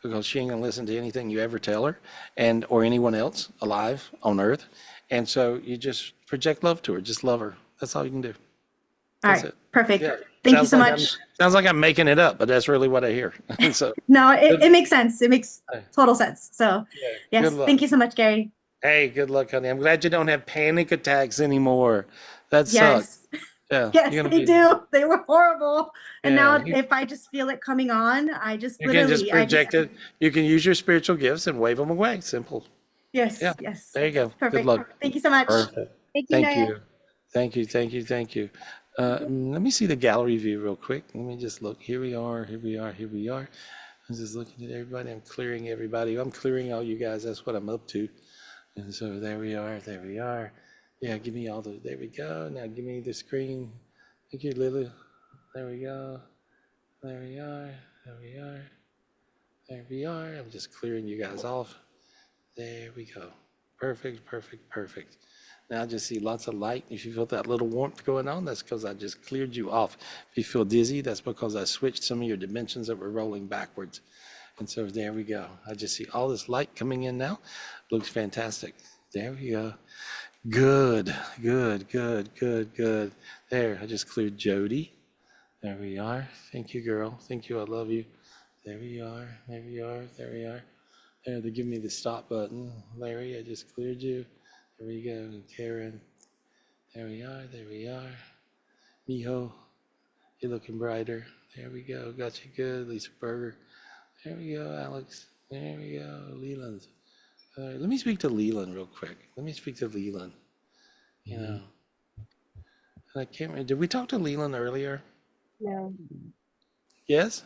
because she ain't gonna listen to anything you ever tell her, and or anyone else alive on earth. And so you just project love to her. Just love her. That's all you can do. All That's right. it. Perfect. Yeah. Thank you so much. Sounds like I'm making it up, but that's really what I hear. So No, it makes sense. It makes total sense. So good yes, luck. thank you so much, Gary. Hey, good luck, honey. I'm glad you don't have panic attacks anymore. That sucks. Yes. Yeah. Yes, you're gonna they be- do. They were horrible. And Yeah, now if I just feel it coming on, I just You can just literally, project it. You can use your spiritual gifts and wave them away. Simple. yes, Yeah. yes. There you go. Good Perfect. luck. Thank you so much. Perfect. Thank you, Thank Naya. you. Thank you. Thank you. Thank you. Let me see the gallery view real quick. Let me just look. Here we are. Here we are. Here we are. I'm just looking at everybody. I'm clearing everybody. I'm clearing all you guys. That's what I'm up to. And so there we are. There we are. Yeah, give me all the. There we go. Now give me the screen. Thank you, Lily. There we go. There we are. There we are. There we are. I'm just clearing you guys off. There we go. Perfect, perfect, perfect. Now I just see lots of light. If you feel that little warmth going on, that's because I just cleared you off. If you feel dizzy, that's because I switched some of your dimensions that were rolling backwards. And so there we go. I just see all this light coming in now. Looks fantastic. There we go. Good, good, good, good, good. There, I just cleared Jody. There we are. Thank you, girl. Thank you. I love you. There we are. There we are. There we are. There, they give me the stop button. Larry, I just cleared you. There we go. Karen. There we are. There we are. Miho, you're looking brighter. There we go. Got you good. Lisa Berger. There we go, Alex. There we go. Leland. Let me speak to Leland real quick. Let me speak to Leland. You know, and I can't remember. Did we talk to Leland earlier? No, Yes?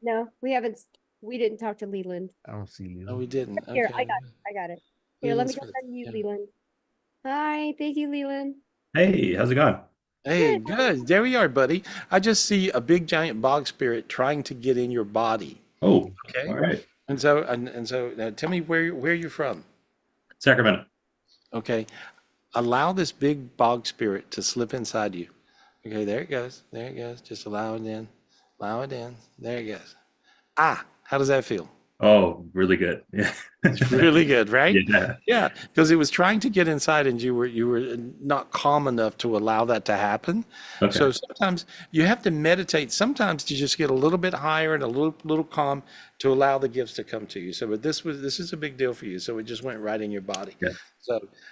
no, we haven't. We didn't talk to Leland. I don't see you. No, we didn't. Here, Okay. I got it. Here, let me Leland's go for the- send you, yeah. Leland. Hi, thank you, Leland. Hey, how's it going? Hey, good. There we are, buddy. I just see a big giant bog spirit trying to get in your body. Oh, Okay. all right. And so now tell me where you're from. Sacramento. Okay. Allow this big bog spirit to slip inside you. Okay, there it goes. There it goes. Just allow it in. Allow it in. There it goes. Ah, how does that feel? Oh, really good. Yeah. It's really good, right? Yeah. Yeah, because it was trying to get inside and you were not calm enough to allow that to happen. Okay. So sometimes you have to meditate. Sometimes to just get a little bit higher and a little calm to allow the gifts to come to you. So but this is a big deal for you. So it just went right in your body. Yeah.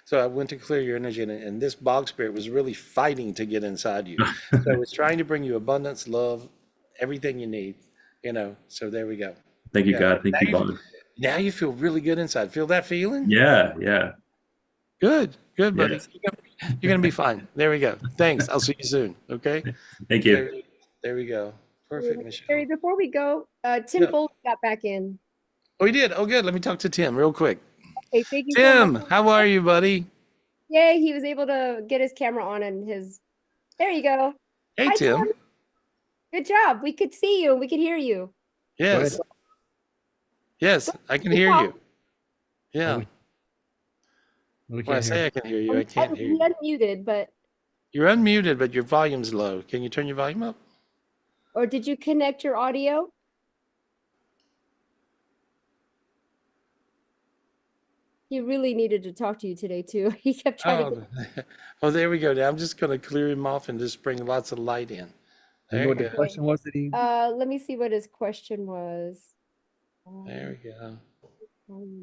So I went to clear your energy, and this bog spirit was really fighting to get inside you. So it's trying to bring you abundance, love, everything you need, So there we go. Thank you, Yeah. God. Thank you, Bond. Now you feel really good inside. Feel that feeling? Yeah, yeah. Good, buddy. Yes. You're gonna be fine. There we go. Thanks. I'll see you soon. Okay. Thank you. There we go. Perfect, Michelle. Harry, before we go, Tim Yeah. Foley got back in. Oh, he did. Oh, good. Let me talk to Tim real quick. Okay, thank you so Tim, much. how are you, buddy? Yay, he was able to get his camera on and his. There you go. Hey, Hi, Tim. Good job. We could see you. We could hear you. Yes. Yes, I can hear you. Yeah. When I say I can hear you, I can't hear He you. unmuted, but You're unmuted, but your volume's low. Can you turn your volume up? Or did you connect your audio? He really needed to talk to you today too. He kept trying to. Oh, there we go. Now I'm just going to clear him off and just bring lots of light in. You know There what you the go. question was that he? Let me see what his question was. There we go.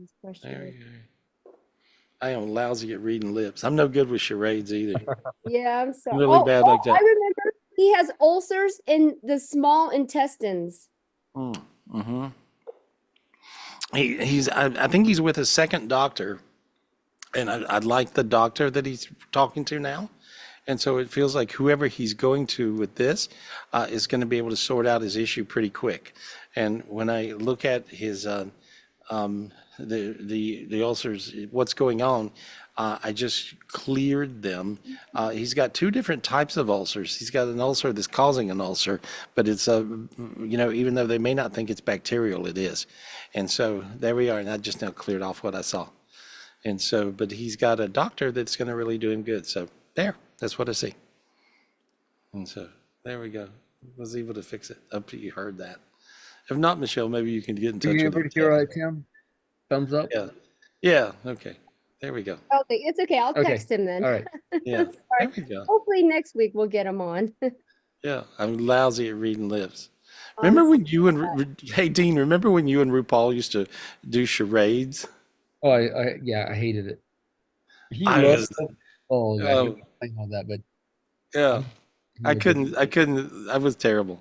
His question There was- we go. I am lousy at reading lips. I'm no good with charades either. Yeah, I'm sorry. Really bad like that. I remember he has ulcers in the small intestines. Mm-hmm. I think he's with his second doctor, and I'd like the doctor that he's talking to now. And so it feels like whoever he's going to with this is going to be able to sort out his issue pretty quick. And when I look at his the ulcers, what's going on, I just cleared them. He's got two different types of ulcers. He's got an ulcer that's causing an ulcer, but it's even though they may not think it's bacterial, it is. And so there we are. And I just now cleared off what I saw. And so, but he's got a doctor that's going to really do him good. So that's what I see. And so there we go. Was able to fix it. I hope you heard that. If not, Michelle, maybe you can get in touch Are you with able him. to hear all right, Tim? Thumbs up? Yeah. Okay. There we go. Okay, it's okay. I'll Okay. text him then. All right. Yeah. Sorry. There we go. Hopefully next week we'll get him on. Yeah. I'm lousy at reading lips. Remember when you and hey Dean? Remember when you and RuPaul used to do charades? Oh, I hated it. He I loved was- it. Oh, God, he Oh. was playing all that, but Yeah. I Yeah. couldn't. I was terrible.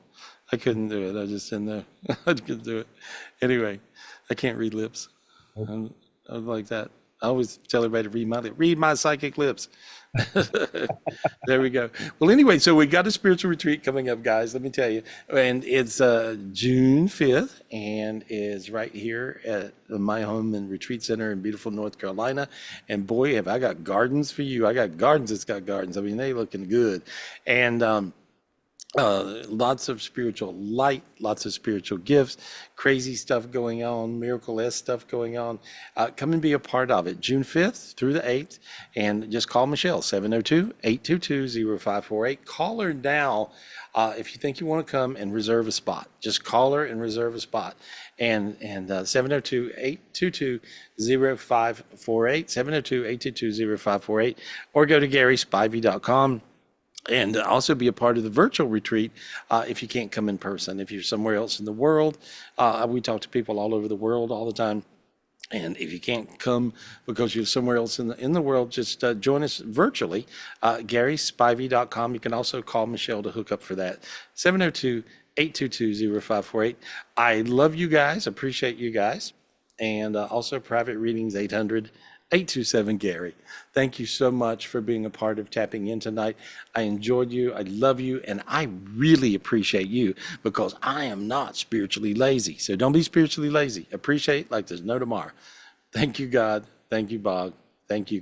I couldn't do it. I just didn't know. I couldn't do it. Anyway, I can't read lips. I'm like that. I always tell everybody to read my lips. Read my psychic lips. There we go. Well, anyway, so we got a spiritual retreat coming up, guys. Let me tell you, and it's June 5th, and is right here at my home and retreat center in beautiful North Carolina. And boy, have I got gardens for you! I got gardens. It's got gardens. I mean, they looking good, and lots of spiritual light, lots of spiritual gifts, crazy stuff going on, miracle-esque stuff going on. Come and be a part of it, June 5th through the 8th, and just call Michelle, 702-822-0548. Call her now if you think you want to come and reserve a spot. Just call her and reserve a spot. And 702-822-0548, 702-822-0548, or go to GarySpivey.com. And also be a part of the virtual retreat if you can't come in person. If you're somewhere else in the world, we talk to people all over the world all the time. And if you can't come because you're somewhere else in the world, just join us virtually. GarySpivey.com. You can also call Michelle to hook up for that. 702-822-0548. I love you guys. Appreciate you guys. And also private readings 800-827-GARY. Thank you so much for being a part of Tapping In tonight. I enjoyed you. I love you. And I really appreciate you because I am not spiritually lazy. So don't be spiritually lazy. Appreciate like there's no tomorrow. Thank you, God. Thank you, Bob. Thank you.